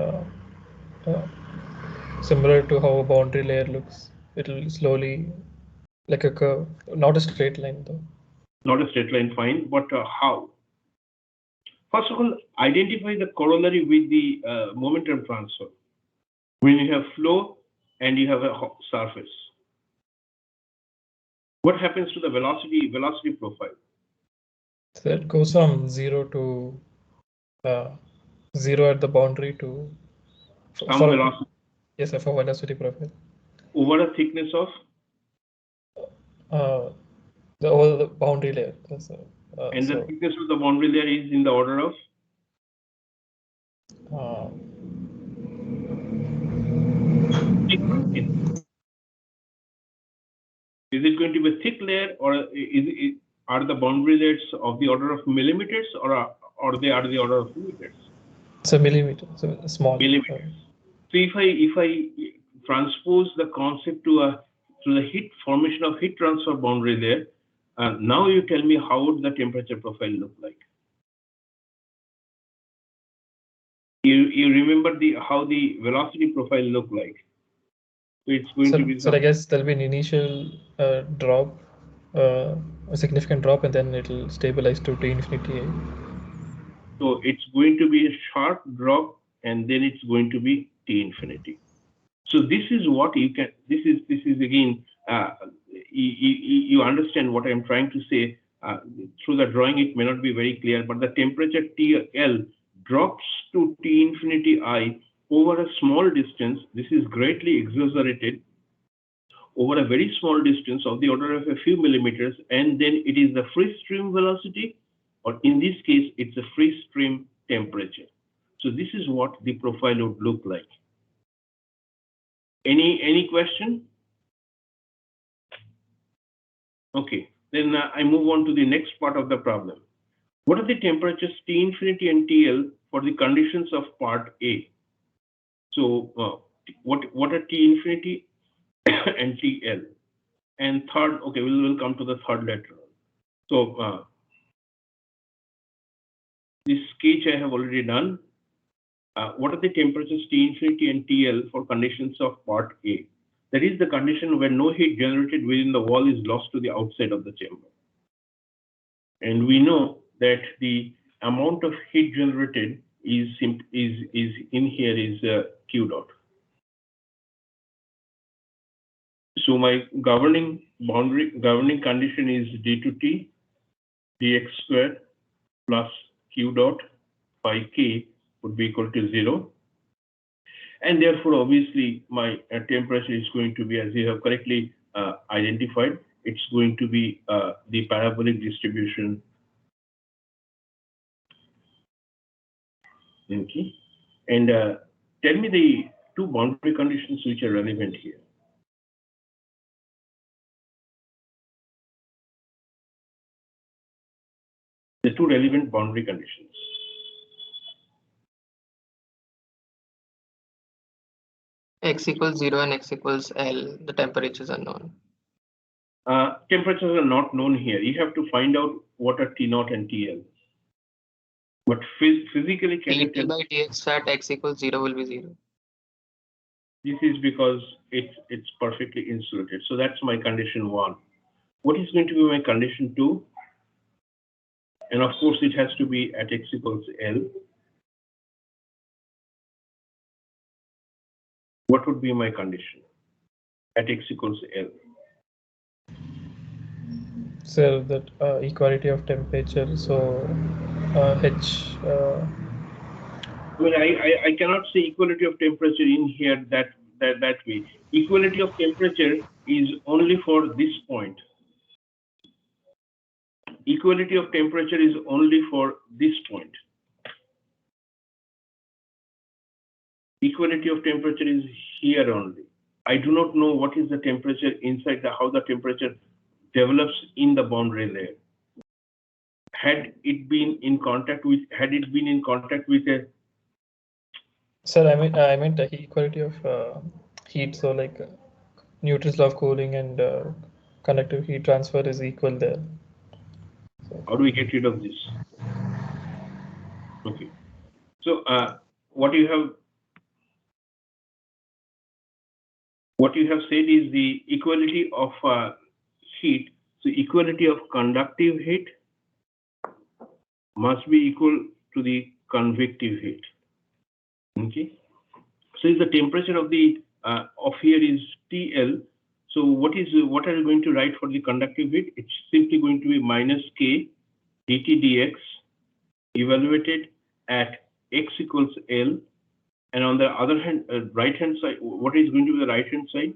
[SPEAKER 3] similar to how a boundary layer looks. It'll slowly, like a curve, not a straight line though.
[SPEAKER 1] Not a straight line, fine, but how? First of all, identify the corollary with the momentum transfer. When you have flow and you have a surface, what happens to the velocity profile?
[SPEAKER 3] So it goes from 0 to 0 at the boundary to
[SPEAKER 1] Some velocity.
[SPEAKER 3] Yes, for velocity profile.
[SPEAKER 1] Over a thickness of?
[SPEAKER 3] The whole boundary layer.
[SPEAKER 1] And the thickness of the boundary layer is in the order of? Is it going to be a thick layer or are the boundary layers of the order of millimeters or they are the order of millimeters?
[SPEAKER 3] It's a millimeter, so small.
[SPEAKER 1] Millimeter. So if I transpose the concept to the heat formation of heat transfer boundary layer, now you tell me how would the temperature profile look like? You remember how the velocity profile look like? So it's going to be
[SPEAKER 3] So I guess there'll be an initial drop, a significant drop, and then it'll stabilize to T infinity.
[SPEAKER 1] so it's going to be a sharp drop, and then it's going to be T infinity. So this is what you can. This is again. You understand what I'm trying to say. Through the drawing, it may not be very clear, but the temperature TL drops to T infinity I over a small distance. This is greatly exaggerated over a very small distance of the order of a few millimeters, and then it is the free stream velocity, or in this case, it's a free stream temperature. So this is what the profile would look like. Any question? Okay, then I move on to the next part of the problem. What are the temperatures T infinity and TL for the conditions of part A? So what are T infinity and TL? And third, okay, we'll come to the third later on. So this sketch I have already done. What are the temperatures T infinity and TL for conditions of part A? That is the condition where no heat generated within the wall is lost to the outside of the chamber. And we know that the amount of heat generated is in here is Q dot. So my governing condition is d to t dx squared plus Q dot phi k would be equal to 0. And therefore, obviously, my temperature is going to be, as you have correctly identified, it's going to be the parabolic distribution. Okay. And tell me the two boundary conditions which are relevant here. The two relevant boundary conditions.
[SPEAKER 4] X equals 0 and X equals L, the temperatures are known.
[SPEAKER 1] Temperatures are not known here. You have to find out what are T0 and TL. But physically, can you tell?
[SPEAKER 4] dt by dx at X equals 0 will be 0.
[SPEAKER 1] This is because it's perfectly insulated. So that's my condition 1. What is going to be my condition 2? And of course, it has to be at X equals L. What would be my condition at X equals L?
[SPEAKER 3] So that equality of temperature. So H.
[SPEAKER 1] I mean, I cannot say equality of temperature in here that way. Equality of temperature is only for this point. Equality of temperature is only for this point. Equality of temperature is here only. I do not know what is the temperature inside how the temperature develops in the boundary layer. Had it been in contact with a.
[SPEAKER 3] Sir, I meant the equality of heat. So like Newton's law of cooling and conductive heat transfer is equal there. So,
[SPEAKER 1] How do we get rid of this? Okay. So what you have said is the equality of heat. So equality of conductive heat must be equal to the convective heat. Okay. So if the temperature of the of here is TL, so what are you going to write for the conductive heat? It's simply going to be minus K dt dx evaluated at X equals L. And on the other hand, right hand side, what is going to be the right hand side?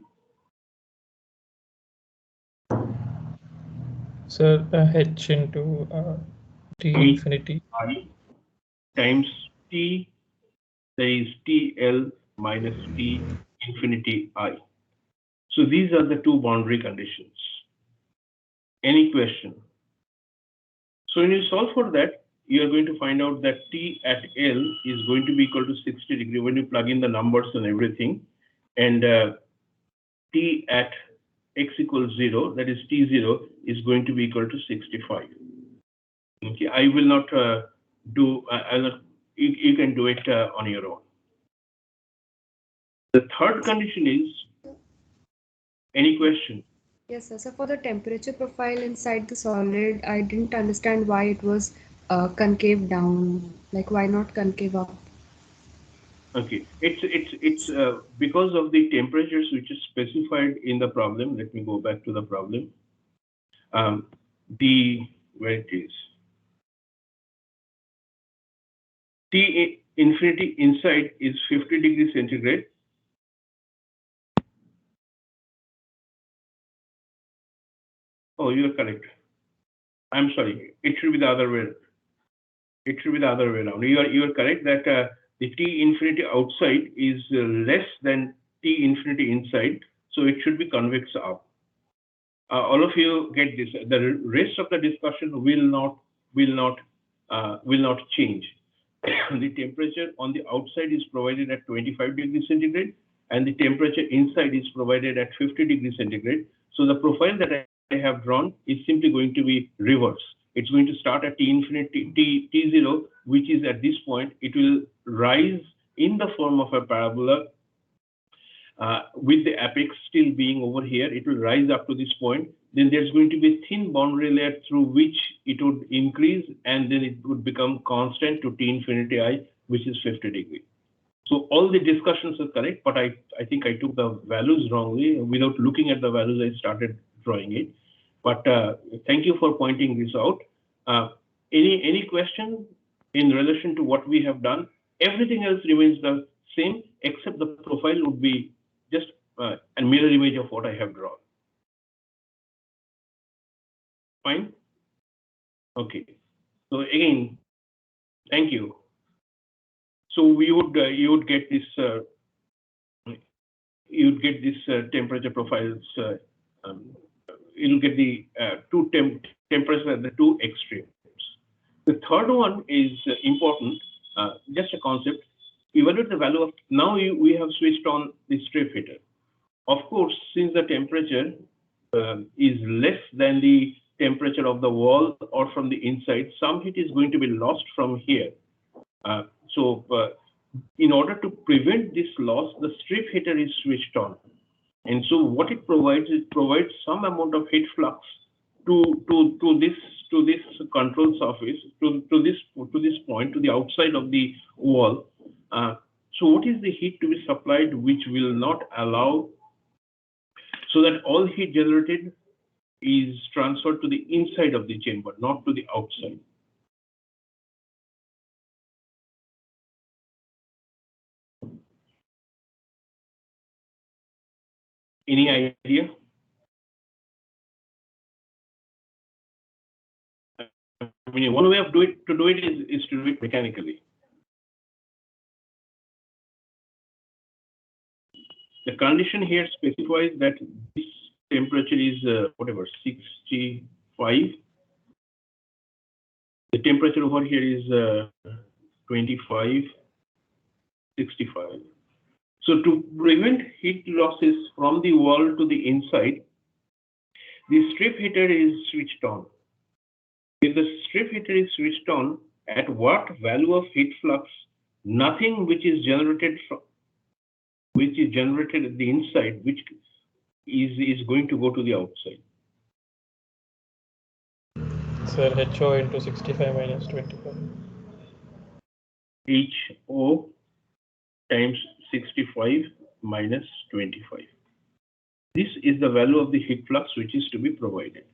[SPEAKER 3] so H into T infinity.
[SPEAKER 1] I times T, that is TL minus T infinity I. So these are the two boundary conditions. Any question? So when you solve for that, you are going to find out that T at L is going to be equal to 60 degrees when you plug in the numbers and everything. And T at X equals 0, that is T0, is going to be equal to 65. Okay, I will not do, you can do it on your own. The third condition is Any question?
[SPEAKER 5] Yes, sir. So for the temperature profile inside the solid, I didn't understand why it was concave down. Like why not concave up?
[SPEAKER 1] Okay, it's because of the temperatures which is specified in the problem. Let me go back to the problem. The where it is. T infinity inside is 50 degrees centigrade. Oh, you are correct. I'm sorry. It should be the other way. It should be the other way around. You are correct that the T infinity outside is less than T infinity inside, so it should be convex up. All of you get this. The rest of the discussion will not change. The temperature on the outside is provided at 25 degrees centigrade, and the temperature inside is provided at 50 degrees centigrade. So the profile that I have drawn is simply going to be reverse. It's going to start at T infinity T0, which is at this point. It will rise in the form of a parabola with the apex still being over here. It will rise up to this point. Then there's going to be a thin boundary layer through which it would increase, and then it would become constant to T infinity I, which is 50 degrees. So all the discussions are correct, but I think I took the values wrongly. Without looking at the values, I started drawing it. But thank you for pointing this out. Any question in relation to what we have done? Everything else remains the same, except the profile would be just a mirror image of what I have drawn. Fine. Okay. So again, thank you. So you would get this temperature profiles. You'll get the two temperatures at the two extremes. The third one is important. Just a concept. Evaluate the value of now. We have switched on the strip heater. Of course, since the temperature is less than the temperature of the wall or from the inside, some heat is going to be lost from here. So in order to prevent this loss, the strip heater is switched on. And so what it provides some amount of heat flux to this control surface, to this point, to the outside of the wall. So what is the heat to be supplied which will not allow, so that all heat generated is transferred to the inside of the chamber, not to the outside. Any idea? I mean, one way of to do it is to do it mechanically. The condition here specifies that this temperature is whatever 65. The temperature over here is 25, 65. So to prevent heat losses from the wall to the inside, the strip heater is switched on. If the strip heater is switched on, at what value of heat flux, nothing which is generated at the inside, which is going to go to the outside.
[SPEAKER 3] Sir, HO into 65 minus 25.
[SPEAKER 1] HO times 65 minus 25. This is the value of the heat flux which is to be provided.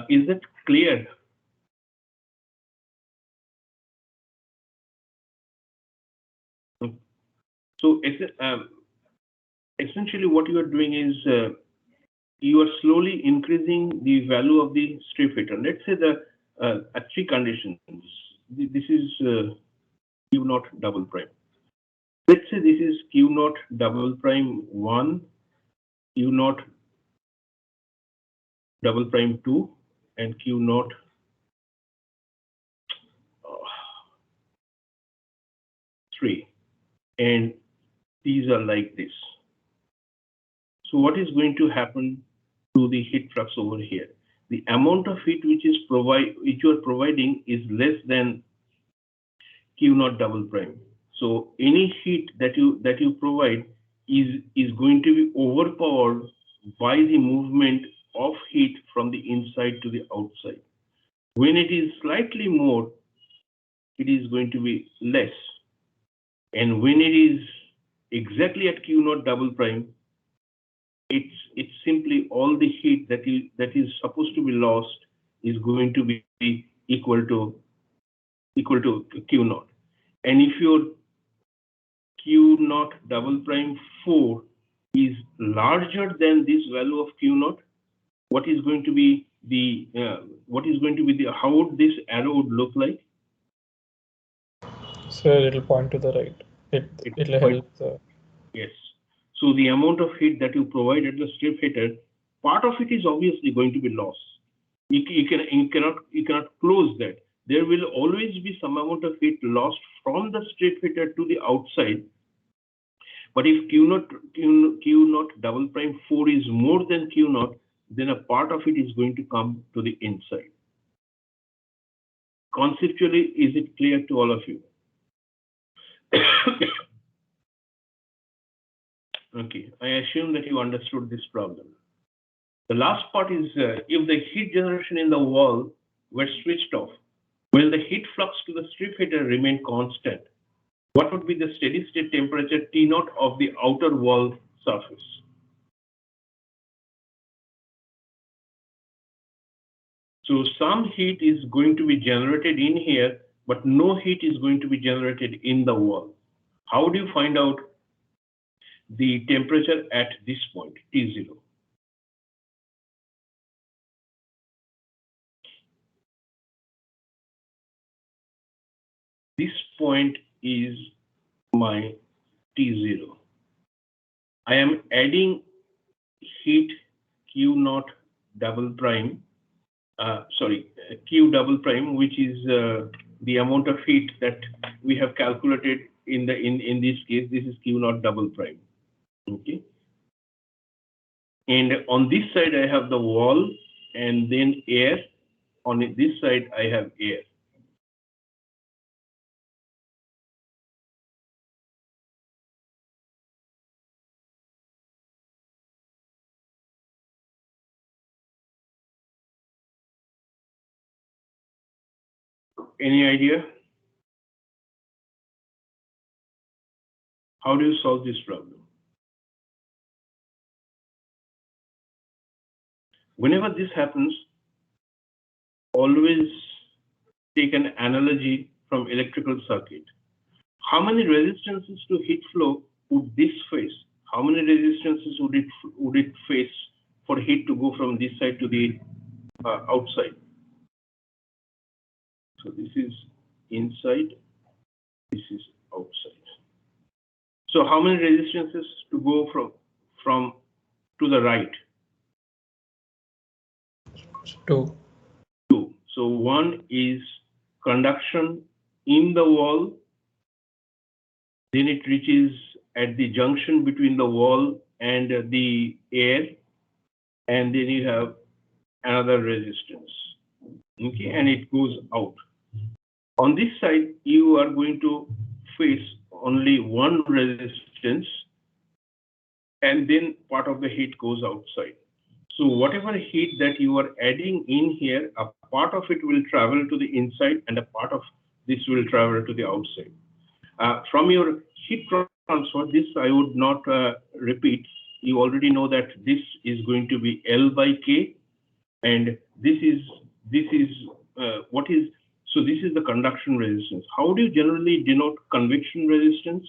[SPEAKER 1] Is that clear? So essentially what you are doing is you are slowly increasing the value of the strip heater. Let's say the at three conditions. This is Q naught double prime. Let's say this is Q naught double prime 1, Q naught double prime 2, and Q naught 3. And these are like this. So what is going to happen to the heat flux over here? The amount of heat which you are providing is less than Q naught double prime. So any heat that you provide is going to be overpowered by the movement of heat from the inside to the outside. When it is slightly more, it is going to be less. And when it is exactly at Q naught double prime, it's simply all the heat that is supposed to be lost is going to be equal to Q naught. And if your Q naught double prime 4 is larger than this value of Q naught, what is going to be the how would this arrow would look like?
[SPEAKER 3] So it'll point to the right. It'll help the.
[SPEAKER 1] Yes. So the amount of heat that you provide at the strip heater, part of it is obviously going to be lost. You cannot close that. There will always be some amount of heat lost from the strip heater to the outside. But if Q naught double prime 4 is more than Q naught, then a part of it is going to come to the inside. Conceptually, is it clear to all of you? Okay, I assume that you understood this problem. The last part is if the heat generation in the wall were switched off, will the heat flux to the strip heater remain constant? What would be the steady state temperature T naught of the outer wall surface? So some heat is going to be generated in here, but no heat is going to be generated in the wall. How do you find out the temperature at this point, T0? This point is my T0. I am adding heat Q naught double prime, Q double prime, which is the amount of heat that we have calculated in this case. This is Q naught double prime. Okay. And on this side, I have the wall and then air. On this side, I have air. Any idea? How do you solve this problem? Whenever this happens, always take an analogy from electrical circuit. How many resistances to heat flow would this face? How many resistances would it face for heat to go from this side to the outside? So this is inside, this is outside. So how many resistances to go from to the right?
[SPEAKER 3] 2.
[SPEAKER 1] 2. So one is conduction in the wall, then it reaches at the junction between the wall and the air, and then you have another resistance. Okay, and it goes out. On this side, you are going to face only one resistance, and then part of the heat goes outside. So whatever heat that you are adding in here, a part of it will travel to the inside and a part of this will travel to the outside. From your heat transfer, this I would not repeat. You already know that this is going to be L by K, and this is what is, so this is the conduction resistance. How do you generally denote convection resistance?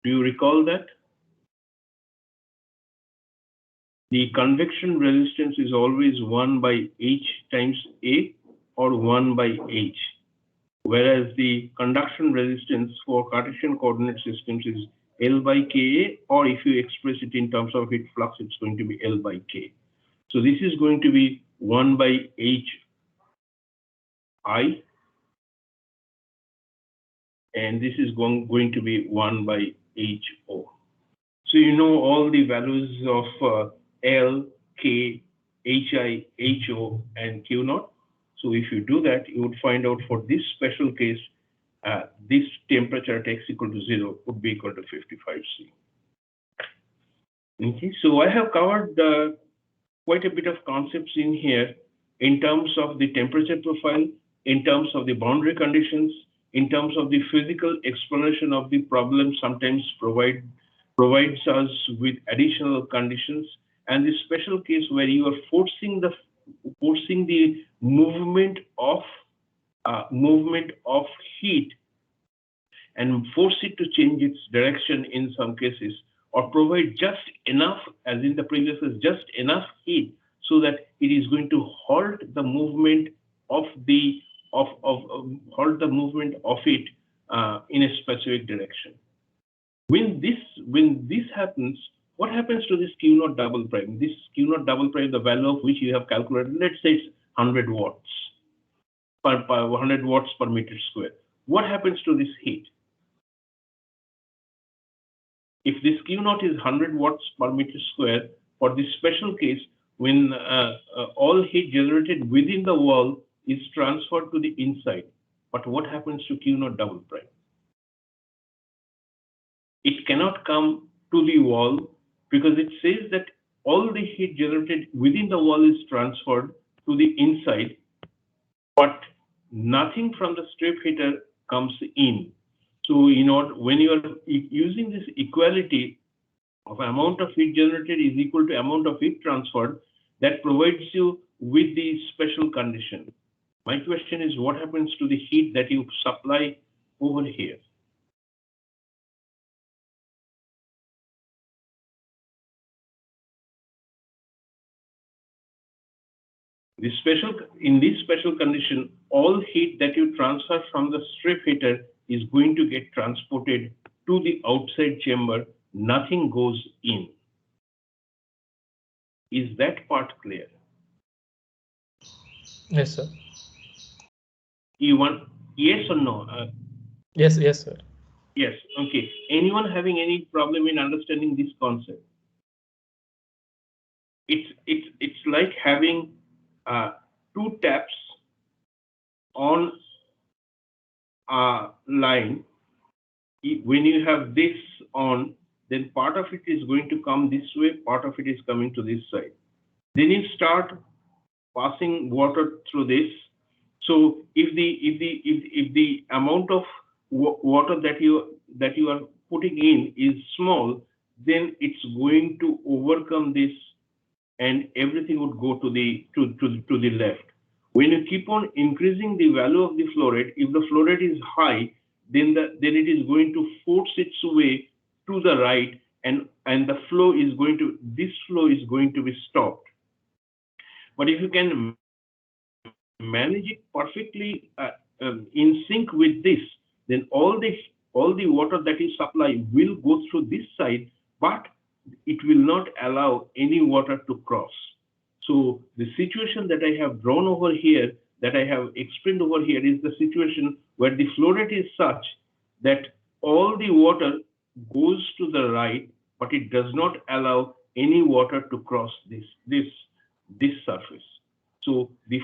[SPEAKER 1] Do you recall that? The convection resistance is always 1 by H times A or 1 by H, whereas the conduction resistance for Cartesian coordinate systems is L by Ka, or if you express it in terms of heat flux, it's going to be L by K. So this is going to be 1 by H I, and this is going to be 1 by H O. So you know all the values of L, K, HI, HO, and Q naught. So if you do that, you would find out for this special case, this temperature at x equal to 0 would be equal to 55 C. Okay, so I have covered quite a bit of concepts in here in terms of the temperature profile, in terms of the boundary conditions, in terms of the physical explanation of the problem sometimes provides us with additional conditions, and the special case where you are forcing the movement of heat and force it to change its direction in some cases, or provide just enough, as in the previous case, just enough heat so that it is going to halt the movement of the halt the movement of it in a specific direction. When this happens, what happens to this Q naught double prime? This Q naught double prime, the value of which you have calculated, let's say it's 100 watts per 100 watts per meter square. What happens to this heat? If this Q naught is 100 watts per meter square, for this special case, when all heat generated within the wall is transferred to the inside, but what happens to Q naught double prime? It cannot come to the wall because it says that all the heat generated within the wall is transferred to the inside, but nothing from the strip heater comes in. So, when you are using this equality of amount of heat generated is equal to amount of heat transferred, that provides you with the special condition. My question is, what happens to the heat that you supply over here? In this special condition, all heat that you transfer from the strip heater is going to get transported to the outside chamber. Nothing goes in. Is that part clear?
[SPEAKER 3] Yes, sir.
[SPEAKER 1] You want yes or no?
[SPEAKER 3] Yes, sir.
[SPEAKER 1] Yes. Okay. Anyone having any problem in understanding this concept? It's like having two taps on a line. When you have this on, then part of it is going to come this way, part of it is coming to this side. Then you start passing water through this. So if the amount of water that you are putting in is small, then it's going to overcome this, and everything would go to the left. When you keep on increasing the value of the flow rate, if the flow rate is high, then it is going to force its way to the right, and this flow is going to be stopped. But if you can manage it perfectly in sync with this, then all the water that you supply will go through this side, but it will not allow any water to cross. So the situation that I have drawn over here, that I have explained over here, is the situation where the flow rate is such that all the water goes to the right, but it does not allow any water to cross this surface. So the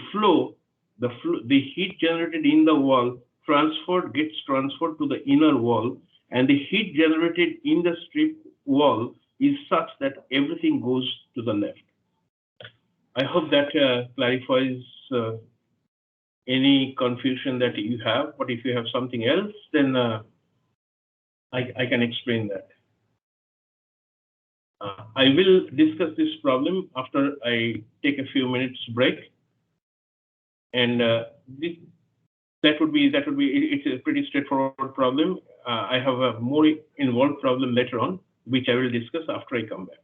[SPEAKER 1] heat generated in the wall gets transferred to the inner wall, and the heat generated in the strip wall is such that everything goes to the left. I hope that clarifies any confusion that you have, but if you have something else, then I can explain that. I will discuss this problem after I take a few minutes break, and that would be it's a pretty straightforward problem. I have a more involved problem later on, which I will discuss after I come back.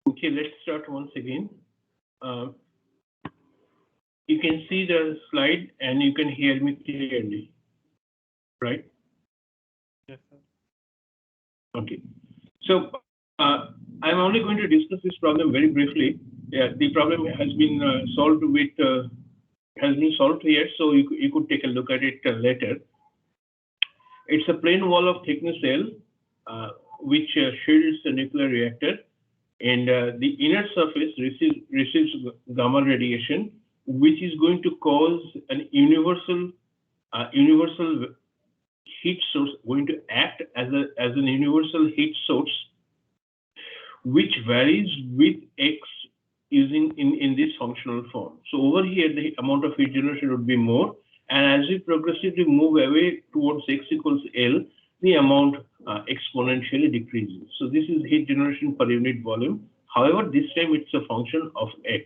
[SPEAKER 1] Okay, let's start once again. You can see the slide and you can hear me clearly, right?
[SPEAKER 3] Yes, sir.
[SPEAKER 1] Okay. So I'm only going to discuss this problem very briefly. Yeah, the problem has been solved here, so you could take a look at it later. It's a plain wall of thickness L, which shields the nuclear reactor, and the inner surface receives gamma radiation, which is going to cause an universal heat source, going to act as an universal heat source, which varies with X using in this functional form. So over here, the amount of heat generation would be more, and as we progressively move away towards X equals L, the amount exponentially decreases. So this is heat generation per unit volume. However, this time it's a function of X.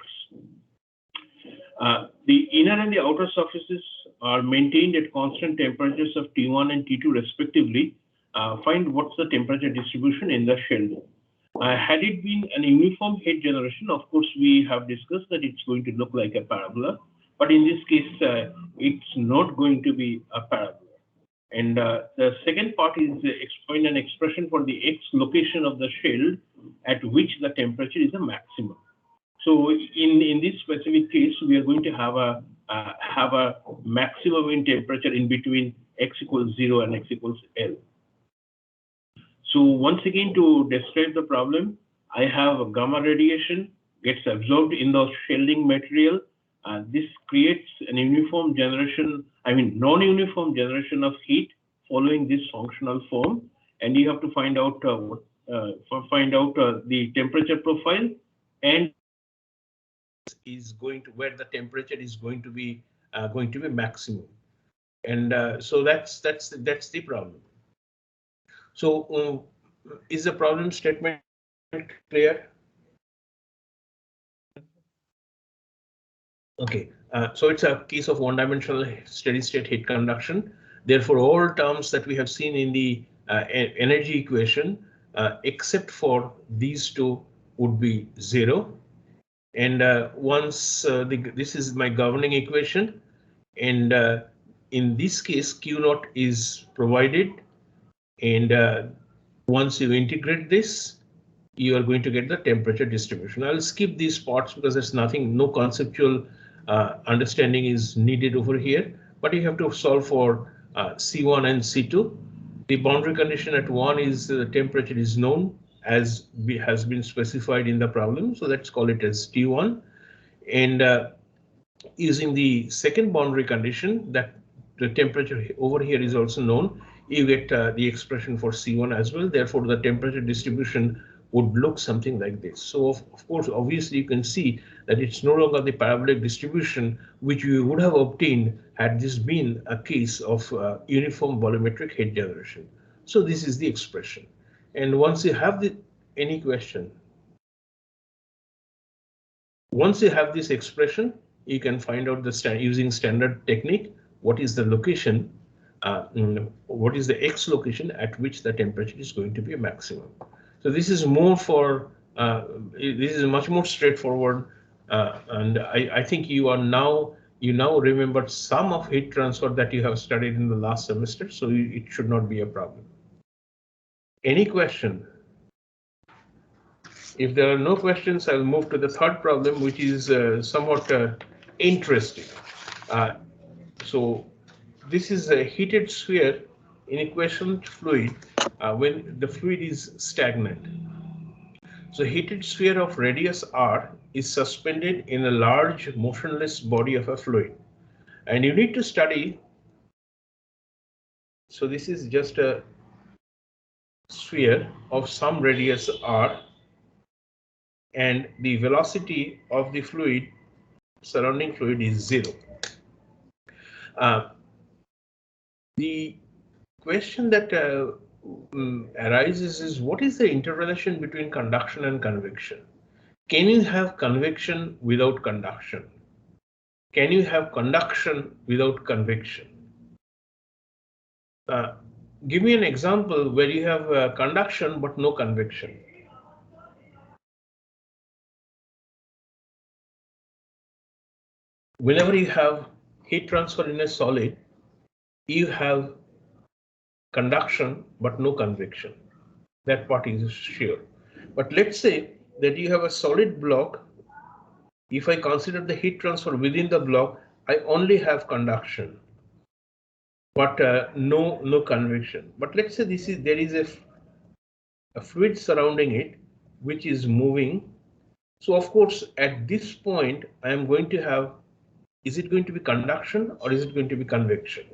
[SPEAKER 1] The inner and the outer surfaces are maintained at constant temperatures of T1 and T2 respectively. Find what's the temperature distribution in the shell. Had it been an uniform heat generation, of course, we have discussed that it's going to look like a parabola, but in this case, it's not going to be a parabola. And the second part is find an expression for the X location of the shell at which the temperature is a maximum. So in this specific case, we are going to have a maximum in temperature in between X equals 0 and X equals L. So once again, to describe the problem, I have a gamma radiation gets absorbed in the shelling material. This creates an uniform generation, non-uniform generation of heat following this functional form, and you have to find out the temperature profile and is going to where the temperature is going to be maximum, and so that's the problem. So is the problem statement clear? Okay, so it's a case of one-dimensional steady state heat conduction. Therefore, all terms that we have seen in the energy equation, except for these two, would be 0. And once this is my governing equation, and in this case, Q naught is provided, and once you integrate this, you are going to get the temperature distribution. I'll skip these parts because there's no conceptual understanding is needed over here, but you have to solve for C1 and C2. The boundary condition at 1 is the temperature is known as has been specified in the problem, so let's call it as T1. And using the second boundary condition, that the temperature over here is also known, you get the expression for C1 as well. Therefore, the temperature distribution would look something like this. So of course, obviously, you can see that it's no longer the parabolic distribution which we would have obtained had this been a case of uniform volumetric heat generation. So this is the expression. And once you have any question, once you have this expression, you can find out using standard technique, what is the location, what is the X location at which the temperature is going to be a maximum. So this is more for, this is much more straightforward, and I think you now remembered some of heat transfer that you have studied in the last semester, so it should not be a problem. Any question? If there are no questions, I'll move to the third problem, which is somewhat interesting. So this is a heated sphere in a quiescent fluid when the fluid is stagnant. So heated sphere of radius r is suspended in a large motionless body of a fluid. And you need to study. So this is just a sphere of some radius r, and the velocity of the fluid, surrounding fluid, is 0. The question that arises is, what is the interrelation between conduction and convection? Can you have convection without conduction? Can you have conduction without convection? Give me an example where you have conduction but no convection. whenever you have heat transfer in a solid, you have conduction but no convection. That part is sure. But let's say that you have a solid block. If I consider the heat transfer within the block, I only have conduction, but no convection. But let's say there is a fluid surrounding it which is moving. So of course, at this point, I am going to have, is it going to be conduction or is it going to be convection?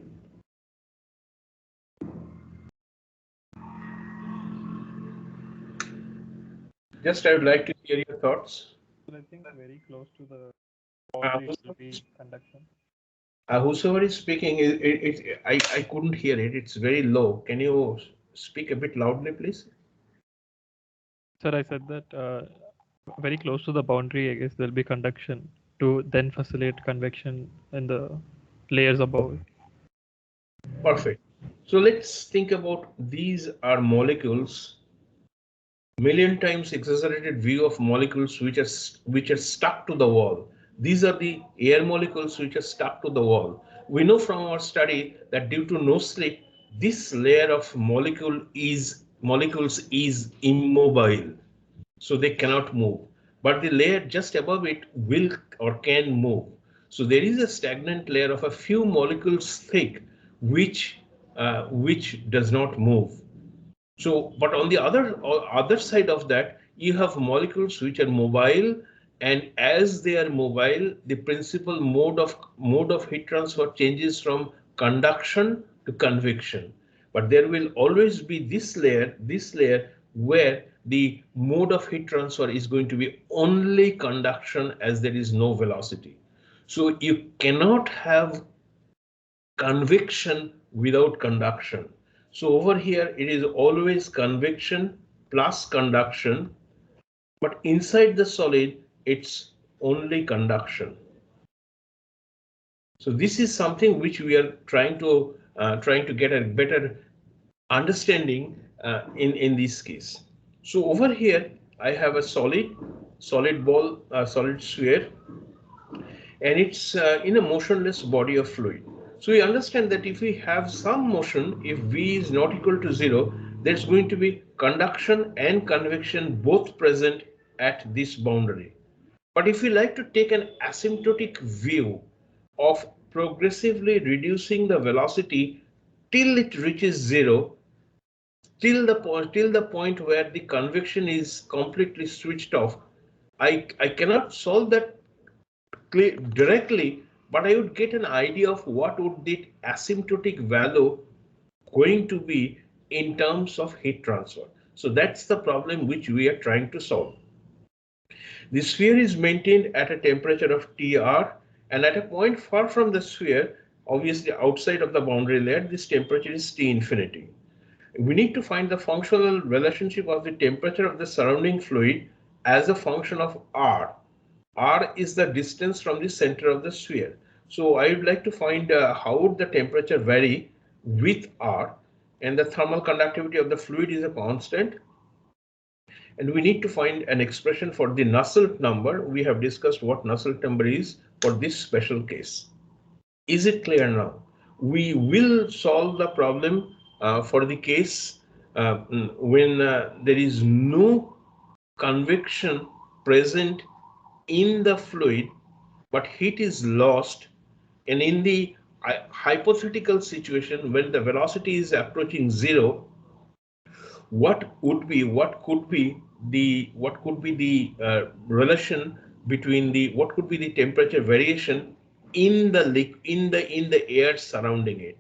[SPEAKER 1] Just I would like to hear your thoughts.
[SPEAKER 3] I think very close to the boundary it will be conduction.
[SPEAKER 1] Whosoever is speaking, I couldn't hear it. It's very low. Can you speak a bit loudly, please?
[SPEAKER 3] Sir, I said that very close to the boundary, I guess there'll be conduction to then facilitate convection in the layers above it.
[SPEAKER 1] Perfect. So let's think about these are molecules. Million times exaggerated view of molecules which are stuck to the wall. These are the air molecules which are stuck to the wall. We know from our study that due to no slip, this layer of molecules is immobile, so they cannot move. But the layer just above it will or can move. So there is a stagnant layer of a few molecules thick, which does not move. So, but on the other side of that, you have molecules which are mobile, and as they are mobile, the principal mode of heat transfer changes from conduction to convection. But there will always be this layer where the mode of heat transfer is going to be only conduction, as there is no velocity. So you cannot have convection without conduction. So over here, it is always convection plus conduction, but inside the solid, it's only conduction. So this is something which we are trying to get a better understanding in this case. So over here, I have a solid ball, solid sphere, and it's in a motionless body of fluid. So we understand that if we have some motion, if V is not equal to 0, there's going to be conduction and convection both present at this boundary. But if we like to take an asymptotic view of progressively reducing the velocity till it reaches 0, till the point where the convection is completely switched off, I cannot solve that directly, but I would get an idea of what would the asymptotic value going to be in terms of heat transfer. So that's the problem which we are trying to solve. The sphere is maintained at a temperature of Tr, and at a point far from the sphere, obviously outside of the boundary layer, this temperature is T infinity. We need to find the functional relationship of the temperature of the surrounding fluid as a function of R. R is the distance from the center of the sphere. So I would like to find how would the temperature vary with R, and the thermal conductivity of the fluid is a constant. And we need to find an expression for the Nusselt number. We have discussed what Nusselt number is for this special case. Is it clear now? We will solve the problem for the case when there is no convection present in the fluid, but heat is lost, and in the hypothetical situation when the velocity is approaching 0, what could be the relation between what could be the temperature variation in the air surrounding it?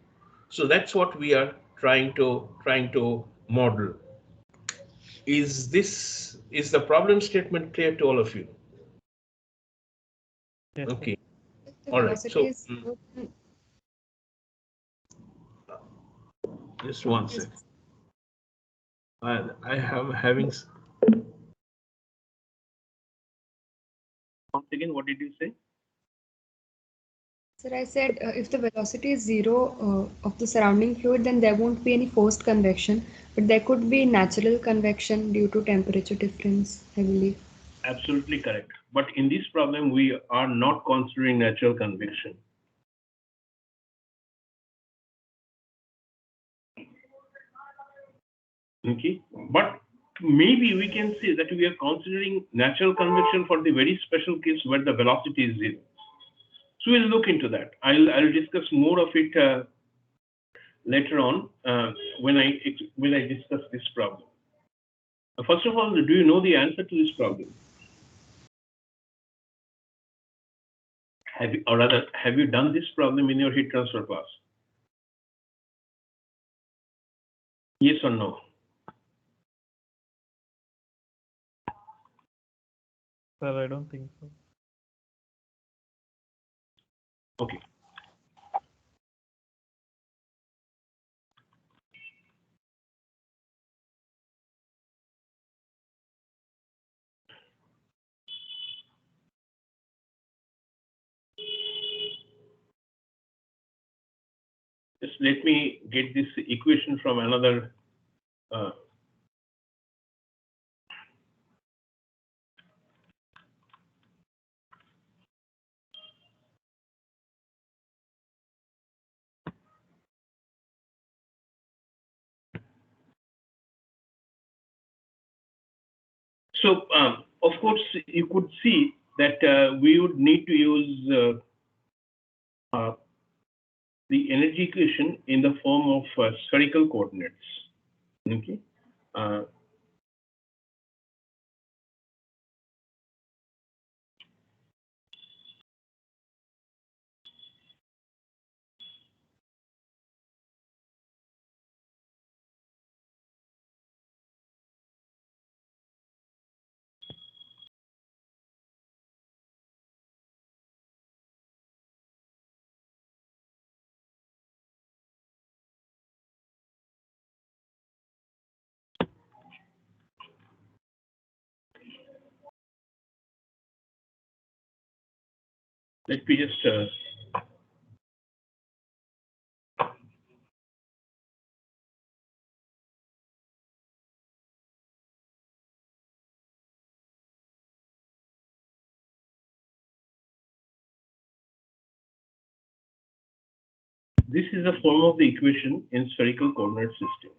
[SPEAKER 1] So that's what we are trying to model. Is the problem statement clear to all of you?
[SPEAKER 3] Yes,
[SPEAKER 1] Okay.
[SPEAKER 5] If the
[SPEAKER 1] All right.
[SPEAKER 5] velocity
[SPEAKER 1] So
[SPEAKER 5] is zero, then
[SPEAKER 1] just one
[SPEAKER 5] yes.
[SPEAKER 1] second. I am having. Once again, what did you say?
[SPEAKER 5] Sir, I said if the velocity is zero of the surrounding fluid, then there won't be any forced convection, but there could be natural convection due to temperature difference, I believe.
[SPEAKER 1] Absolutely correct. But in this problem, we are not considering natural convection. Okay, but maybe we can say that we are considering natural convection for the very special case where the velocity is zero. So we'll look into that. I'll discuss more of it later on when I discuss this problem. First of all, do you know the answer to this problem? Have you done this problem in your heat transfer class? Yes or no?
[SPEAKER 3] Sir, I don't think so.
[SPEAKER 1] Okay. Just let me get this equation from another. So, of course, you could see that we would need to use the energy equation in the form of spherical coordinates. Okay. Let me just this is the form of the equation in spherical coordinate system.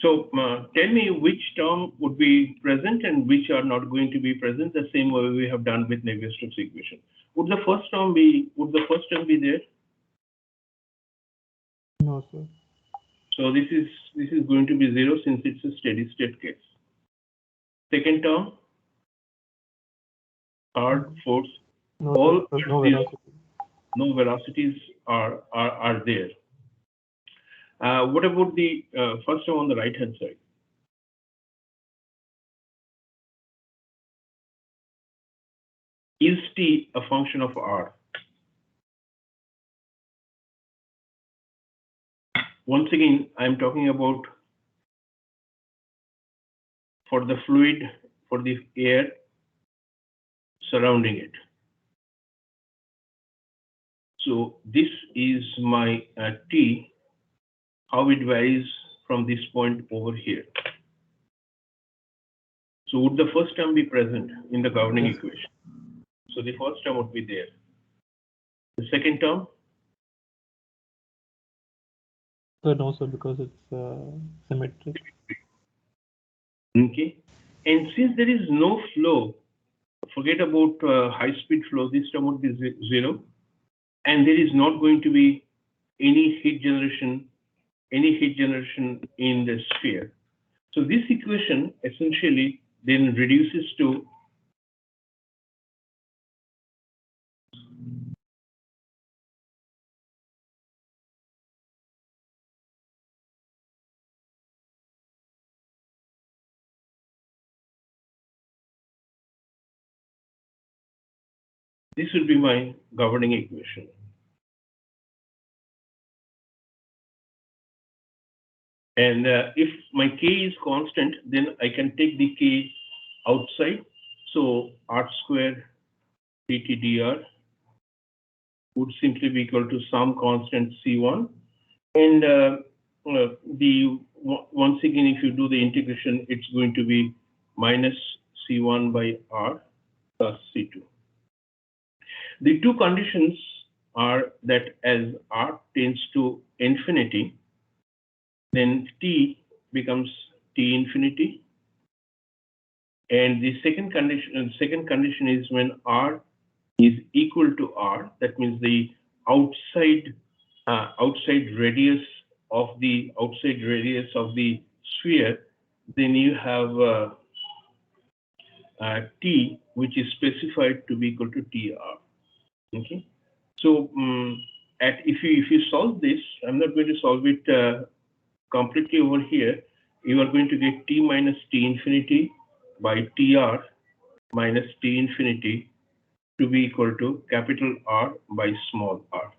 [SPEAKER 1] So tell me which term would be present and which are not going to be present, the same way we have done with Navier-Stokes equation. Would the first term be there?
[SPEAKER 3] No, sir.
[SPEAKER 1] So this is going to be zero since it's a steady state case. Second term, third, fourth,
[SPEAKER 3] No,
[SPEAKER 1] all
[SPEAKER 3] sir. No
[SPEAKER 1] these,
[SPEAKER 3] velocity.
[SPEAKER 1] no velocities are there. What about the first term on the right hand side? Is t a function of r? Once again, I'm talking about for the fluid, for the air surrounding it. So this is my t, how it varies from this point over here. So would the first term be present in the governing equation? So the first term would be there. The second term?
[SPEAKER 3] Sir, no, sir, because it's symmetric.
[SPEAKER 1] Okay. And since there is no flow, forget about high-speed flow, this term would be zero. And there is not going to be any heat generation in the sphere. So this equation essentially then reduces to this will be my governing equation. And if my k is constant, then I can take the k outside. So r square dt dr would simply be equal to some constant c1. And once again, if you do the integration, it's going to be minus C1 by R plus C2. The two conditions are that as R tends to infinity, then T becomes T infinity. And the second condition is when R is equal to R, that means the outside radius of the sphere, then you have T, which is specified to be equal to TR. Okay, so if you solve this, I'm not going to solve it completely over here. You are going to get T minus T infinity by TR minus T infinity to be equal to capital R by small r.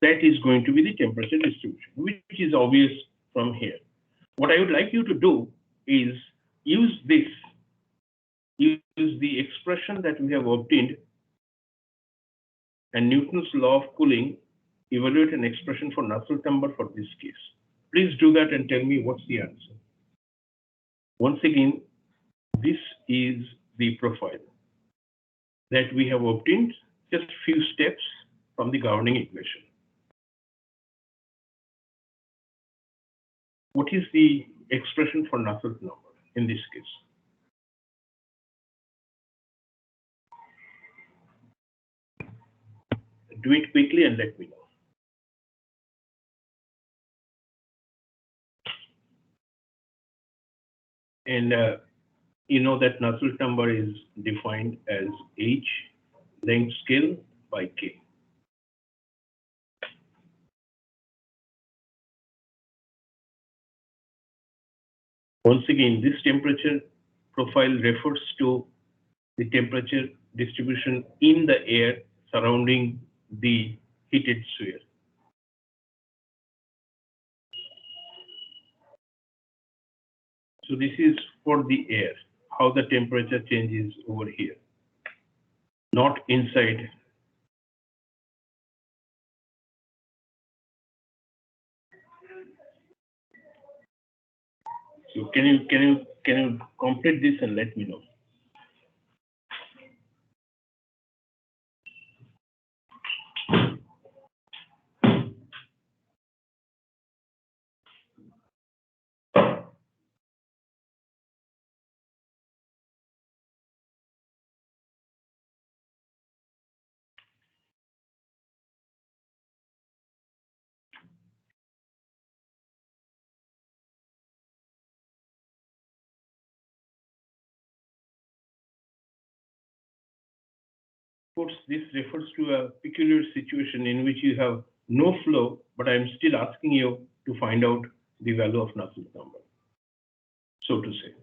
[SPEAKER 1] That is going to be the temperature distribution, which is obvious from here. What I would like you to do is use the expression that we have obtained and Newton's law of cooling, evaluate an expression for Nusselt number for this case. Please do that and tell me what's the answer. Once again, this is the profile that we have obtained just few steps from the governing equation. What is the expression for Nusselt number in this case? Do it quickly and let me know. And you know that Nusselt number is defined as H length scale by K. Once again, this temperature profile refers to the temperature distribution in the air surrounding the heated sphere. So this is for the air, how the temperature changes over here, not inside. So can you complete this and let me know? Of course, this refers to a peculiar situation in which you have no flow, but I'm still asking you to find out the value of Nusselt number, so to say.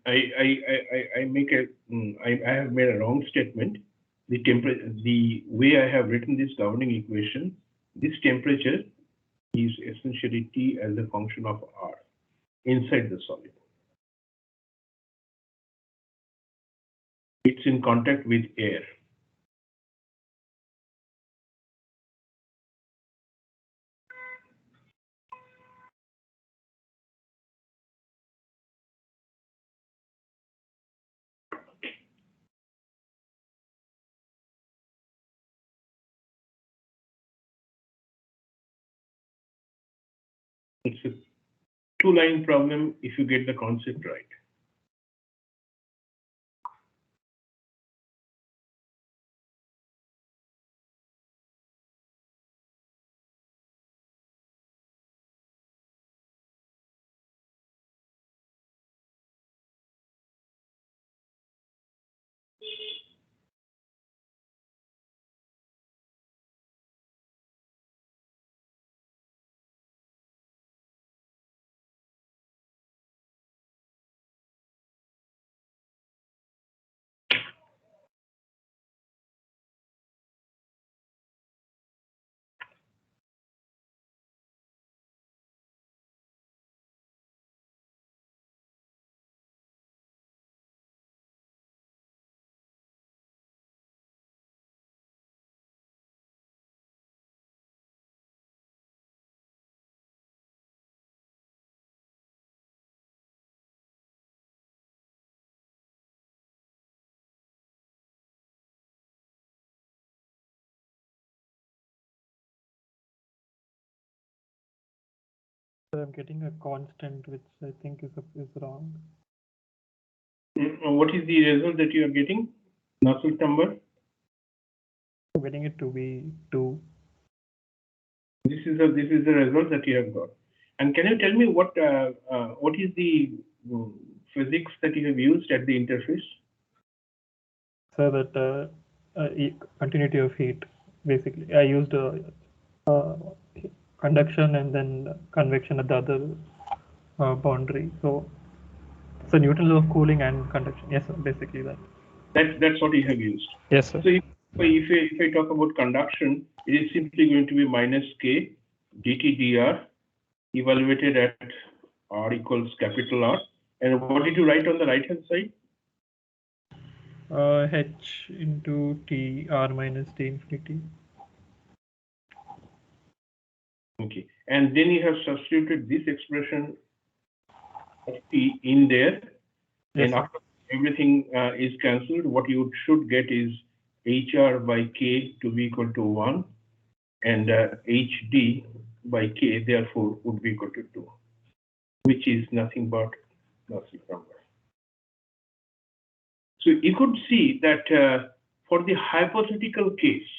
[SPEAKER 1] I have made a wrong statement. The way I have written this governing equation, this temperature is essentially T as a function of R inside the solid. It's in contact with air. It's a two-line problem if you get the concept right.
[SPEAKER 3] So I'm getting a constant, which I think is wrong.
[SPEAKER 1] What is the result that you are getting? Nusselt number?
[SPEAKER 3] I'm getting it to be 2.
[SPEAKER 1] This is the result that you have got. And can you tell me what is the physics that you have used at the interface?
[SPEAKER 3] So that continuity of heat, basically. I used conduction and then convection at the other boundary. So Newton's law of cooling and conduction. Yes, sir, basically that.
[SPEAKER 1] That's what you have used.
[SPEAKER 3] Yes, sir.
[SPEAKER 1] So if I talk about conduction, it is simply going to be minus k dt dr evaluated at r equals capital R. And what did you write on the right hand side?
[SPEAKER 3] H into T R minus T infinity.
[SPEAKER 1] Okay, and then you have substituted this expression of T in there.
[SPEAKER 3] Yes,
[SPEAKER 1] And
[SPEAKER 3] sir.
[SPEAKER 1] after everything is cancelled, what you should get is HR by K to be equal to 1 and HD by K therefore would be equal to 2, which is nothing but Nusselt number. So you could see that for the hypothetical case,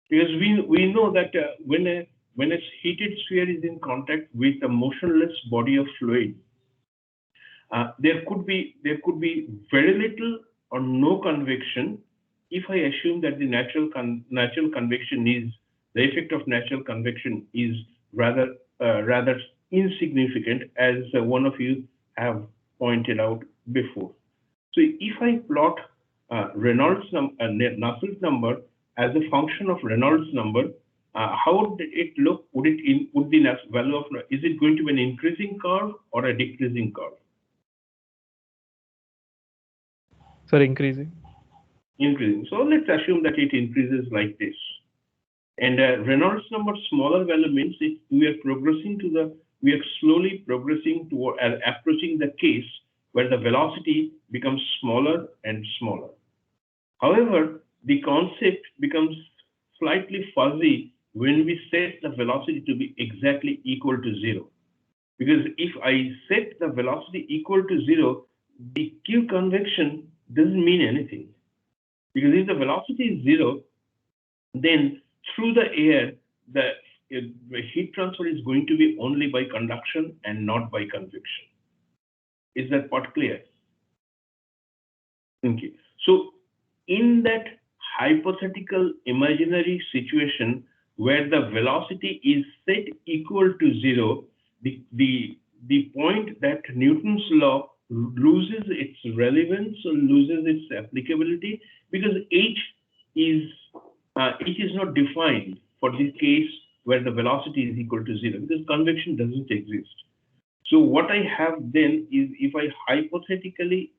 [SPEAKER 1] because we know that when a heated sphere is in contact with a motionless body of fluid, there could be very little or no convection if I assume that the natural convection is the effect of natural convection is rather insignificant, as one of you have pointed out before. So if I plot Nusselt number as a function of Reynolds number, how would it look? Would the value of, is it going to be an increasing curve or a decreasing curve?
[SPEAKER 3] Sorry, increasing.
[SPEAKER 1] Increasing. So let's assume that it increases like this. And Reynolds number smaller value means we are slowly progressing toward approaching the case where the velocity becomes smaller and smaller. However, the concept becomes slightly fuzzy when we set the velocity to be exactly equal to 0. Because if I set the velocity equal to 0, the Q convection doesn't mean anything. Because if the velocity is 0, then through the air, the heat transfer is going to be only by conduction and not by convection. Is that part clear? Okay. So in that hypothetical imaginary situation where the velocity is set equal to 0, the point that Newton's law loses its relevance or loses its applicability, because H is not defined for the case where the velocity is equal to 0, because convection doesn't exist. So what I have then is, if I hypothetically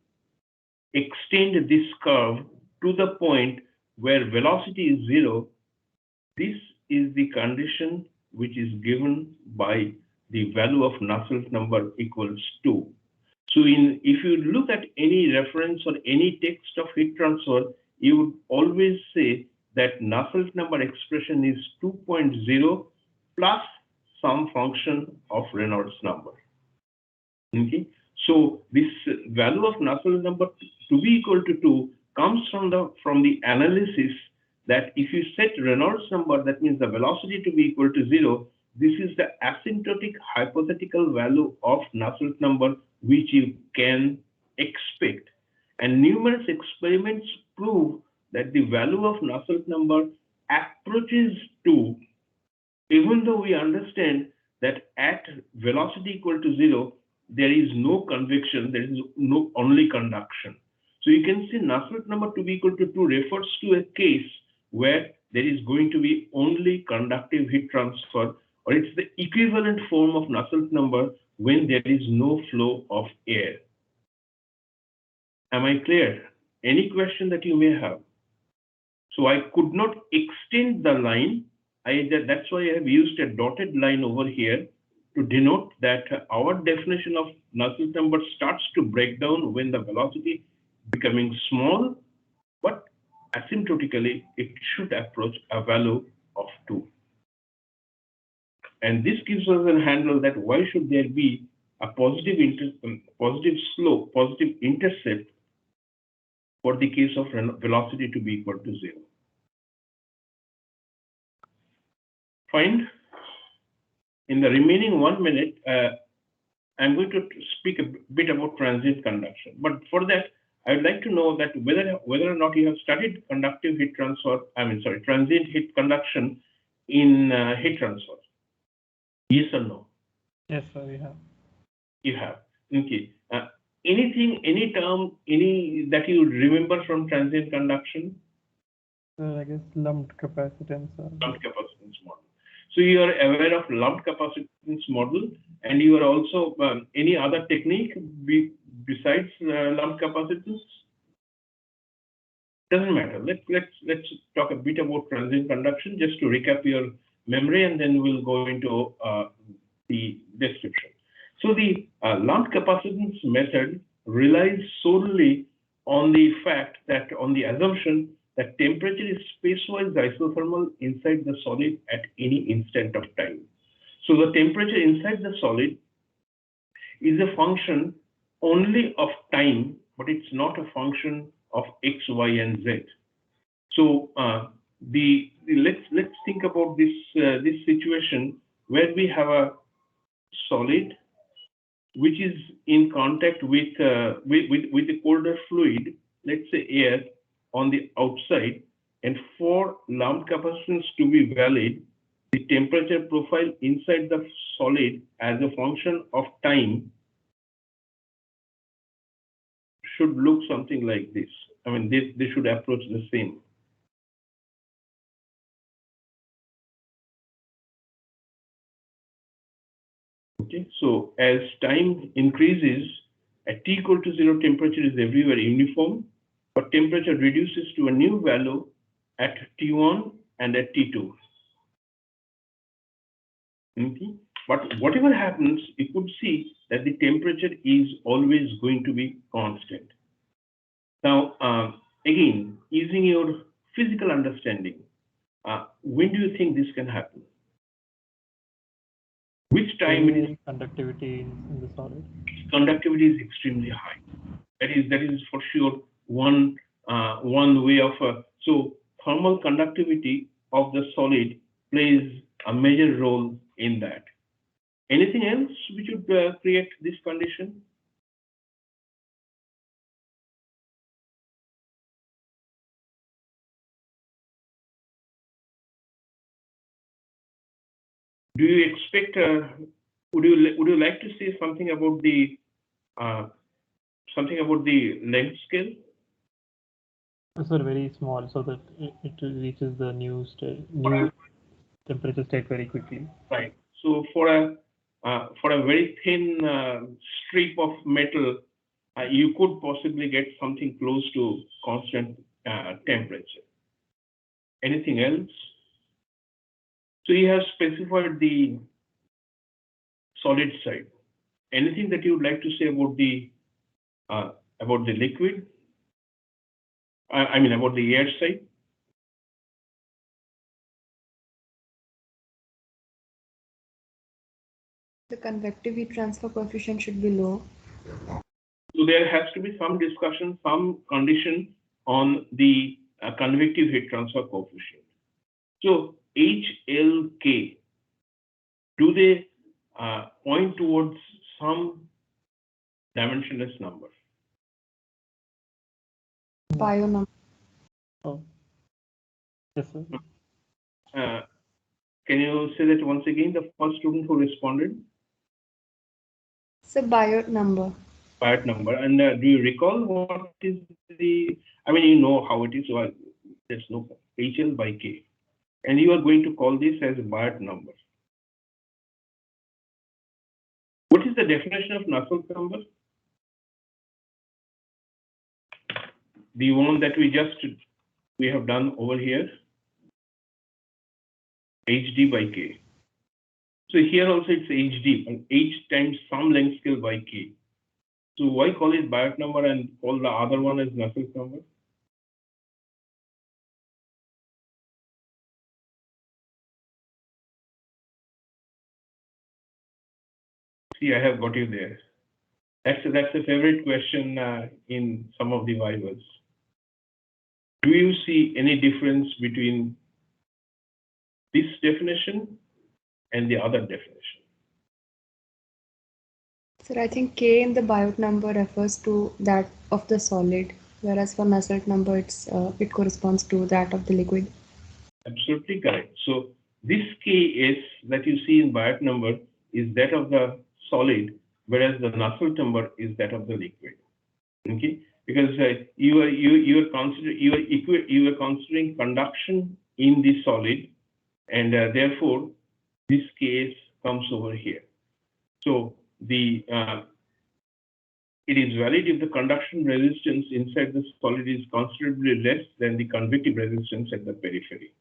[SPEAKER 1] extend this curve to the point where velocity is 0, this is the condition which is given by the value of Nusselt number equals 2. So if you look at any reference or any text of heat transfer, you would always say that Nusselt number expression is 2.0 plus some function of Reynolds number. Okay, so this value of Nusselt number to be equal to 2 comes from the analysis that if you set Reynolds number, that means the velocity to be equal to 0, this is the asymptotic hypothetical value of Nusselt number which you can expect. And numerous experiments prove that the value of Nusselt number approaches 2, even though we understand that at velocity equal to 0, there is no convection, there is no only conduction. So you can see Nusselt number to be equal to 2 refers to a case where there is going to be only conductive heat transfer, or it's the equivalent form of Nusselt number when there is no flow of air. Am I clear? Any question that you may have? So I could not extend the line. That's why I have used a dotted line over here to denote that our definition of Nusselt number starts to break down when the velocity becoming small, but asymptotically it should approach a value of 2. And this gives us a handle that why should there be a positive slope, positive intercept for the case of velocity to be equal to 0. Fine. In the remaining 1 minute, I'm going to speak a bit about transient conduction. But for that, I would like to know that whether or not you have studied conductive heat transfer, transient heat conduction in heat transfer. Yes or no?
[SPEAKER 3] Yes, sir, we have.
[SPEAKER 1] You have. Okay. Any term, that you remember from transient conduction?
[SPEAKER 3] I guess lumped capacitance.
[SPEAKER 1] Lumped capacitance model. So you are aware of lumped capacitance model, and you are also any other technique besides lumped capacitance? Doesn't matter. Let's talk a bit about transient conduction just to recap your memory, and then we'll go into the description. So the lumped capacitance method relies solely on the assumption that temperature is spacewise isothermal inside the solid at any instant of time. So the temperature inside the solid is a function only of time, but it's not a function of x, y, and z. So let's think about this situation where we have a solid which is in contact with the colder fluid, let's say air, on the outside, and for lumped capacitance to be valid, the temperature profile inside the solid as a function of time should look something like this. I mean, they should approach the same. Okay, so as time increases, at T equal to 0, temperature is everywhere uniform, but temperature reduces to a new value at T1 and at T2. Okay? But whatever happens, you could see that the temperature is always going to be constant. Now, again, using your physical understanding, when do you think this can happen? Which time it is?
[SPEAKER 3] Conductivity in the solid.
[SPEAKER 1] Conductivity is extremely high. That is for sure one way of so thermal conductivity of the solid plays a major role in that. Anything else which would create this condition? Do you expect? Would you like to say something about the length scale?
[SPEAKER 3] Those are very small, so that it reaches the new temperature state very quickly.
[SPEAKER 1] Right. So for a very thin strip of metal, you could possibly get something close to constant temperature. Anything else? So you have specified the solid side. Anything that you would like to say about the liquid? I mean about the air side.
[SPEAKER 5] The convective heat transfer coefficient should be low.
[SPEAKER 1] So there has to be some discussion, some condition on the convective heat transfer coefficient. So H, L, K, do they point towards some dimensionless number?
[SPEAKER 5] Bio number.
[SPEAKER 3] Oh, yes, sir.
[SPEAKER 1] Can you say that once again, the first student who responded?
[SPEAKER 5] It's a Biot number.
[SPEAKER 1] Biot number. And do you recall what is the, I mean, you know how it is, so there's no HL by K. And you are going to call this as a Biot number. What is the definition of Nusselt number? The one that we have done over here, HD by K. So here also it's HD, and H times some length scale by K. So why call it Biot number and call the other one as Nusselt number? See, I have got you there. That's a favorite question in some of the vivas. Do you see any difference between this definition and the other definition?
[SPEAKER 5] Sir, I think K in the Biot number refers to that of the solid, whereas for Nusselt number, it corresponds to that of the liquid.
[SPEAKER 1] Absolutely correct. So this Ks that you see in Biot number is that of the solid, whereas the Nusselt number is that of the liquid. Okay, because you are considering conduction in the solid, and therefore this case comes over here. So it is valid if the conduction resistance inside the solid is considerably less than the convective resistance at the periphery.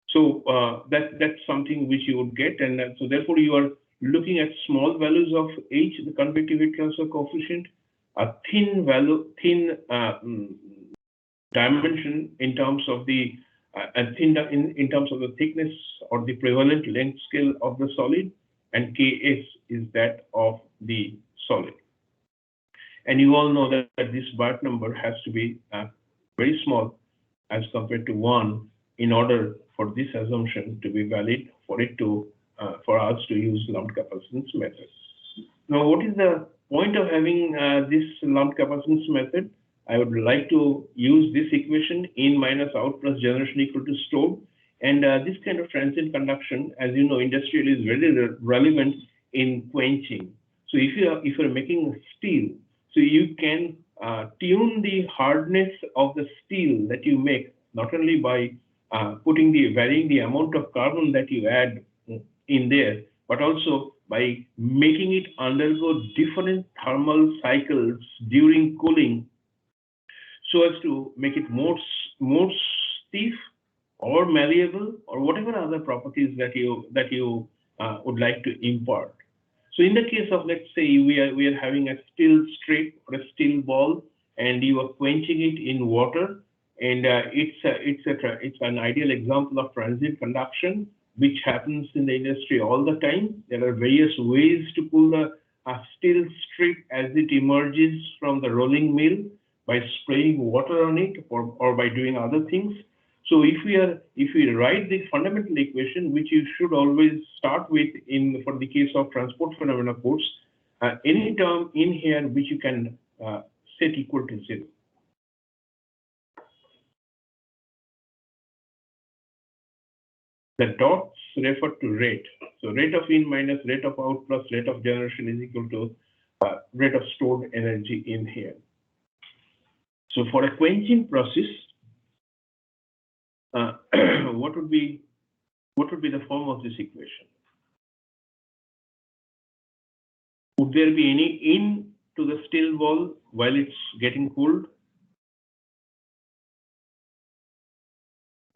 [SPEAKER 1] So that's something which you would get, and so therefore you are looking at small values of H, the convective heat transfer coefficient, a thin dimension in terms of the in terms of the thickness or the prevalent length scale of the solid, and Ks is that of the solid. And you all know that this Biot number has to be very small as compared to 1 in order for this assumption to be valid for it to for us to use lumped capacitance method. Now, what is the point of having this lumped capacitance method? I would like to use this equation, in minus out plus generation equal to stored. And this kind of transient conduction, as you know, industrially is very relevant in quenching. So if you're making steel, so you can tune the hardness of the steel that you make, not only by varying the amount of carbon that you add in there, but also by making it undergo different thermal cycles during cooling, so as to make it more stiff or malleable or whatever other properties that you would like to impart. So in the case of, let's say, we are having a steel strip or a steel ball, and you are quenching it in water, and it's an ideal example of transient conduction, which happens in the industry all the time. There are various ways to cool the steel strip as it emerges from the rolling mill, by spraying water on it or by doing other things. So if we write the fundamental equation, which you should always start with for the case of transport phenomena course, any term in here which you can set equal to 0. The dots refer to rate. So rate of in minus rate of out plus rate of generation is equal to rate of stored energy in here. So for a quenching process, what would be the form of this equation? Would there be any in to the steel ball while it's getting cooled?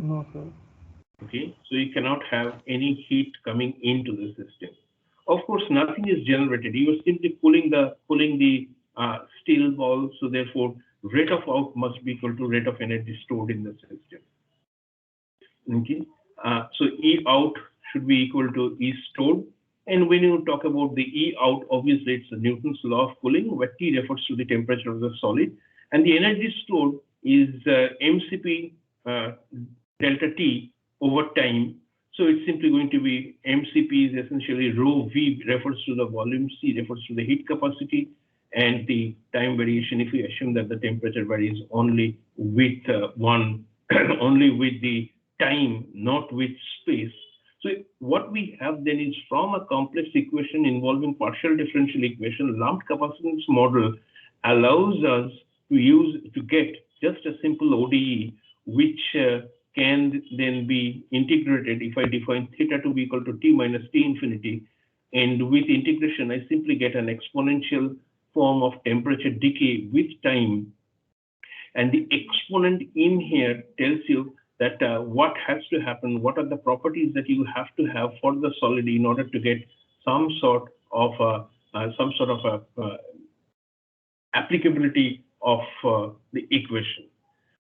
[SPEAKER 3] No, sir.
[SPEAKER 1] Okay, so you cannot have any heat coming into the system. Of course, nothing is generated. You are simply cooling the steel ball. So therefore, rate of out must be equal to rate of energy stored in the system. Okay, so E out should be equal to E stored. And when you talk about the E out, obviously it's Newton's law of cooling, where T refers to the temperature of the solid, and the energy stored is MCP delta T over time. So it's simply going to be MCP is essentially rho V refers to the volume, C refers to the heat capacity, and the time variation, if we assume that the temperature varies only with only with the time, not with space. So what we have then is, from a complex equation involving partial differential equation, lumped capacitance model allows us to get just a simple ODE, which can then be integrated if I define theta to be equal to T minus T infinity. And with integration, I simply get an exponential form of temperature decay with time. And the exponent in here tells you that what has to happen, what are the properties that you have to have for the solid in order to get some sort of applicability of the equation.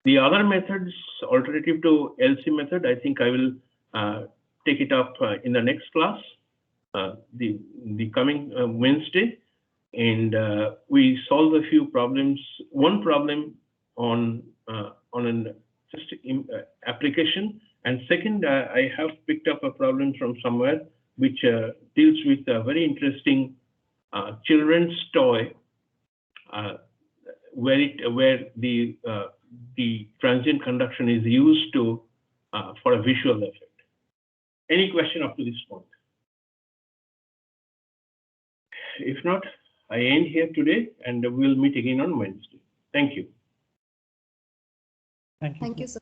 [SPEAKER 1] The other methods, alternative to LC method, I think I will take it up in the next class. the coming Wednesday, and we solve a few problems. One problem on an just application, and second, I have picked up a problem from somewhere which deals with a very interesting children's toy, where the transient conduction is used to for a visual effect. Any question up to this point? If not, I end here today, and we'll meet again on Wednesday. Thank you.
[SPEAKER 5] Thank you, sir.